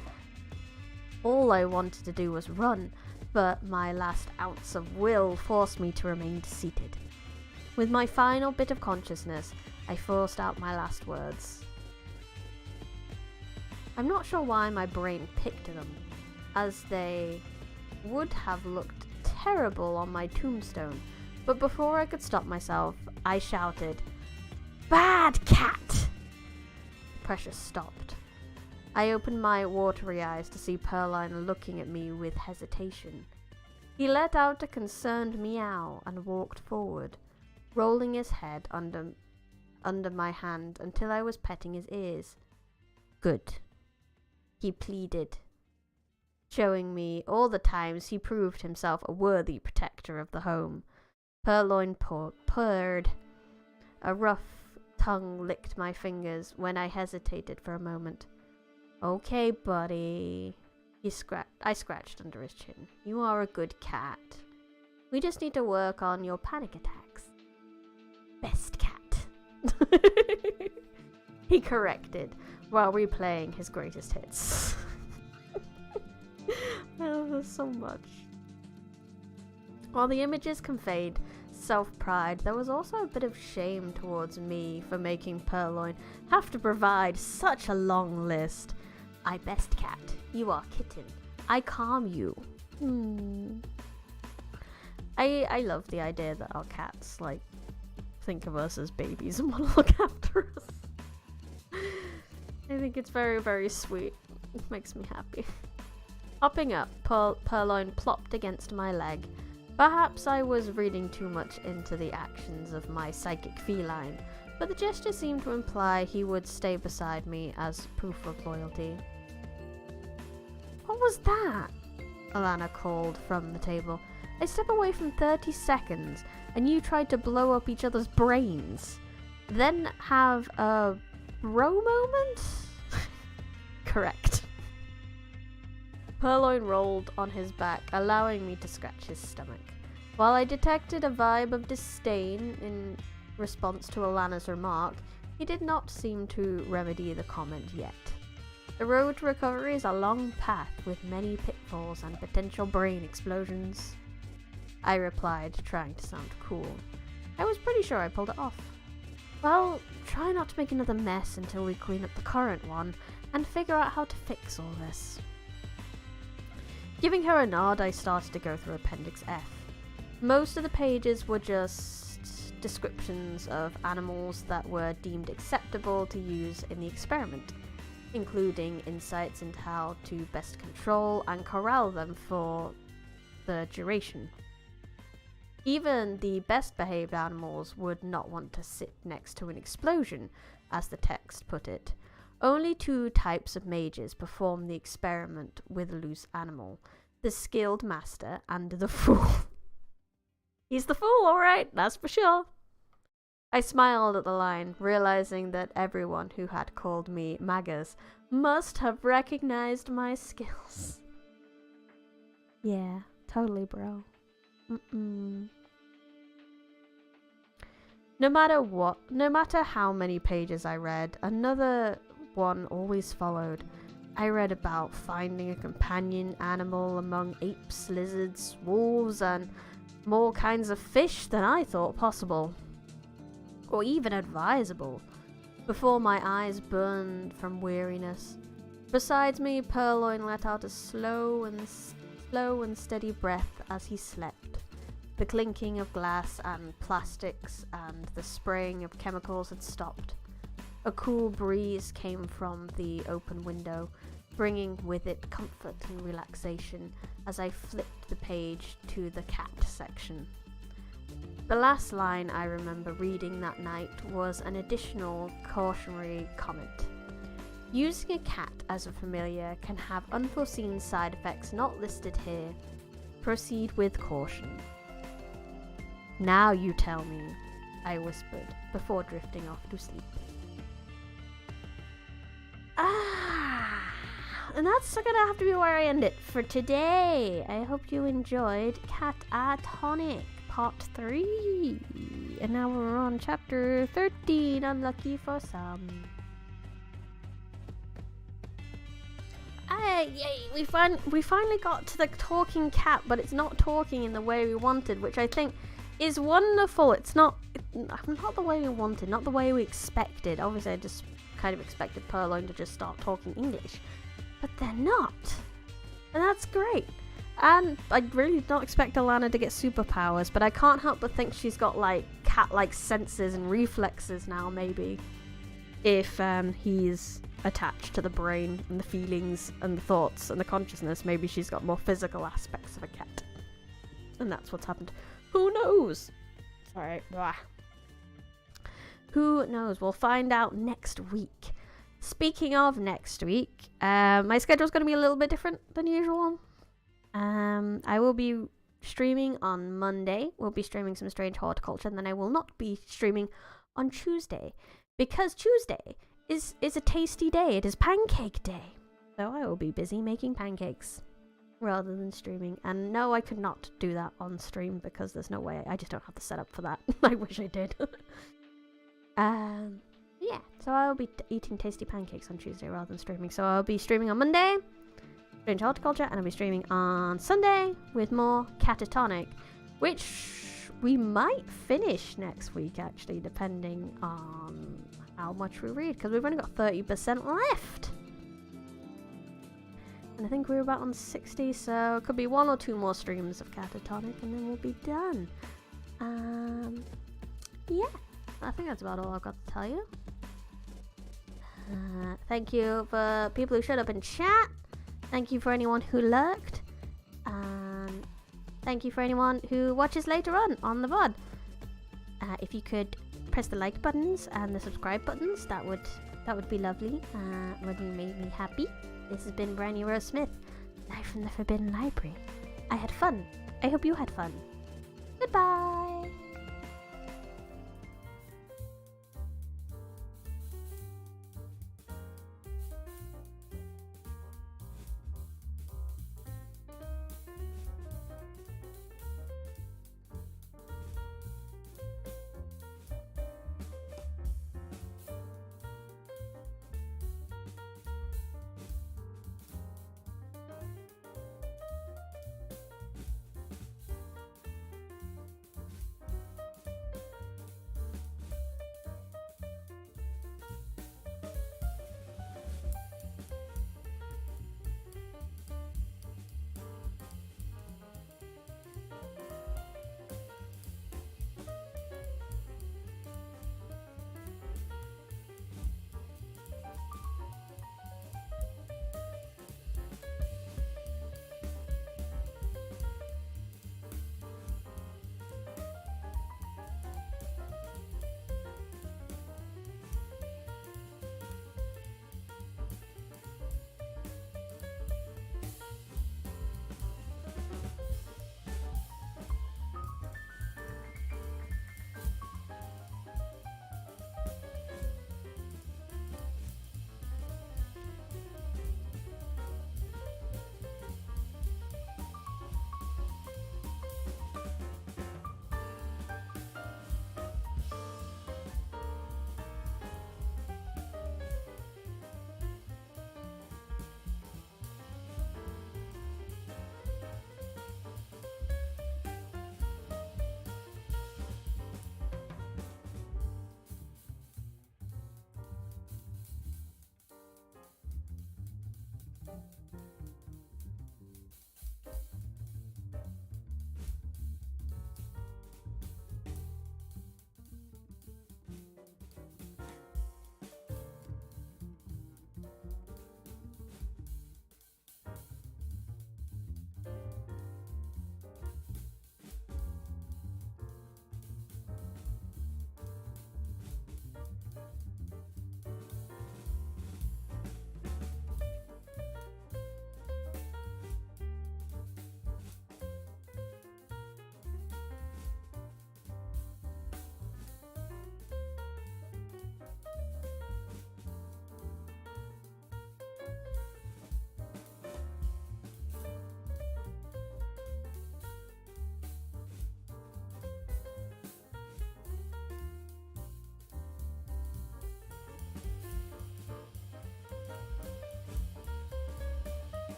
S1: All I wanted to do was run, but my last ounce of will forced me to remain seated. With my final bit of consciousness, I forced out my last words. I'm not sure why my brain picked them, as they would have looked terrible on my tombstone, but before I could stop myself, I shouted, "Bad cat!" Precious stopped. I opened my watery eyes to see Purloin looking at me with hesitation. He let out a concerned meow and walked forward, rolling his head under my hand until I was petting his ears. Good, he pleaded, showing me all the times he proved himself a worthy protector of the home. Purloin purred. A rough tongue licked my fingers when I hesitated for a moment. Okay, buddy. I scratched under his chin. You are a good cat. We just need to work on your panic attacks. Best cat. He corrected while replaying his greatest hits. I love this so much. While the images conveyed self-pride, there was also a bit of shame towards me for making Purloin have to provide such a long list. I best cat, you are kitten, I calm you. I love the idea that our cats like think of us as babies and want to look after us. I think it's very, very sweet. It makes me happy. Hopping up, Purloin plopped against my leg. Perhaps I was reading too much into the actions of my psychic feline, but the gesture seemed to imply he would stay beside me as proof of loyalty. What was that? Alana called from the table. I step away from 30 seconds, and you tried to blow up each other's brains. Then have a bro moment? Correct. Purloin rolled on his back, allowing me to scratch his stomach. While I detected a vibe of disdain in response to Alana's remark, he did not seem to remedy the comment yet. The road to recovery is a long path with many pitfalls and potential brain explosions. I replied, trying to sound cool. I was pretty sure I pulled it off. Well, try not to make another mess until we clean up the current one and figure out how to fix all this. Giving her a nod, I started to go through Appendix F. Most of the pages were just descriptions of animals that were deemed acceptable to use in the experiment, including insights into how to best control and corral them for the duration. Even the best behaved animals would not want to sit next to an explosion, as the text put it. Only 2 types of mages perform the experiment with a loose animal: the skilled master and the fool. He's the fool, alright, that's for sure. I smiled at the line, realizing that everyone who had called me Magas must have recognized my skills. Yeah, totally, bro. No matter how many pages I read, another one always followed. I read about finding a companion animal among apes, lizards, wolves, and more kinds of fish than I thought possible, or even advisable, before my eyes burned from weariness. Besides me, Purloin let out a slow and steady breath as he slept. The clinking of glass and plastics and the spraying of chemicals had stopped. A cool breeze came from the open window, bringing with it comfort and relaxation as I flipped the page to the cat section. The last line I remember reading that night was an additional cautionary comment. Using a cat as a familiar can have unforeseen side effects not listed here. Proceed with caution. Now you tell me, I whispered before drifting off to sleep. And that's gonna have to be where I end it for today. I hope you enjoyed Cat-a-tonic Part 3. And now we're on Chapter 13, unlucky for some. Yay, we finally got to the talking cat, but it's not talking in the way we wanted, which I think is wonderful. It's not the way we wanted, not the way we expected. Obviously, I just kind of expected Purloin to just start talking English, but they're not, and that's great. And I really don't expect Alana to get superpowers, but I can't help but think she's got like cat-like senses and reflexes now, maybe, if he's attached to the brain and the feelings and the thoughts and the consciousness. Maybe she's got more physical aspects of a cat, and that's what's happened. Who knows? Sorry. Blah. Who knows? We'll find out next week. Speaking of next week, my schedule's going to be a little bit different than usual. I will be streaming on Monday. We'll be streaming some Strange Horticulture, and then I will not be streaming on Tuesday, because Tuesday is a tasty day. It is pancake day. So I will be busy making pancakes rather than streaming. And no, I could not do that on stream because there's no way. I just don't have the setup for that. I wish I did. Yeah, so I'll be eating tasty pancakes on Tuesday rather than streaming. So I'll be streaming on Monday, Strange Horticulture, and I'll be streaming on Sunday with more Cat-a-tonic, which we might finish next week, actually, depending on how much we read, because we've only got 30% left. And I think we're about on 60, so it could be 1 or 2 more streams of Cat-a-tonic, and then we'll be done. Yeah, I think that's about all I've got to tell you. Thank you for people who showed up in chat. Thank you for anyone who lurked. Thank you for anyone who watches later on the VOD. If you could press the like buttons and the subscribe buttons, that would be lovely. Would make me happy. This has been Brandy Rose Smith, live from the Forbidden Library. I had fun. I hope you had fun.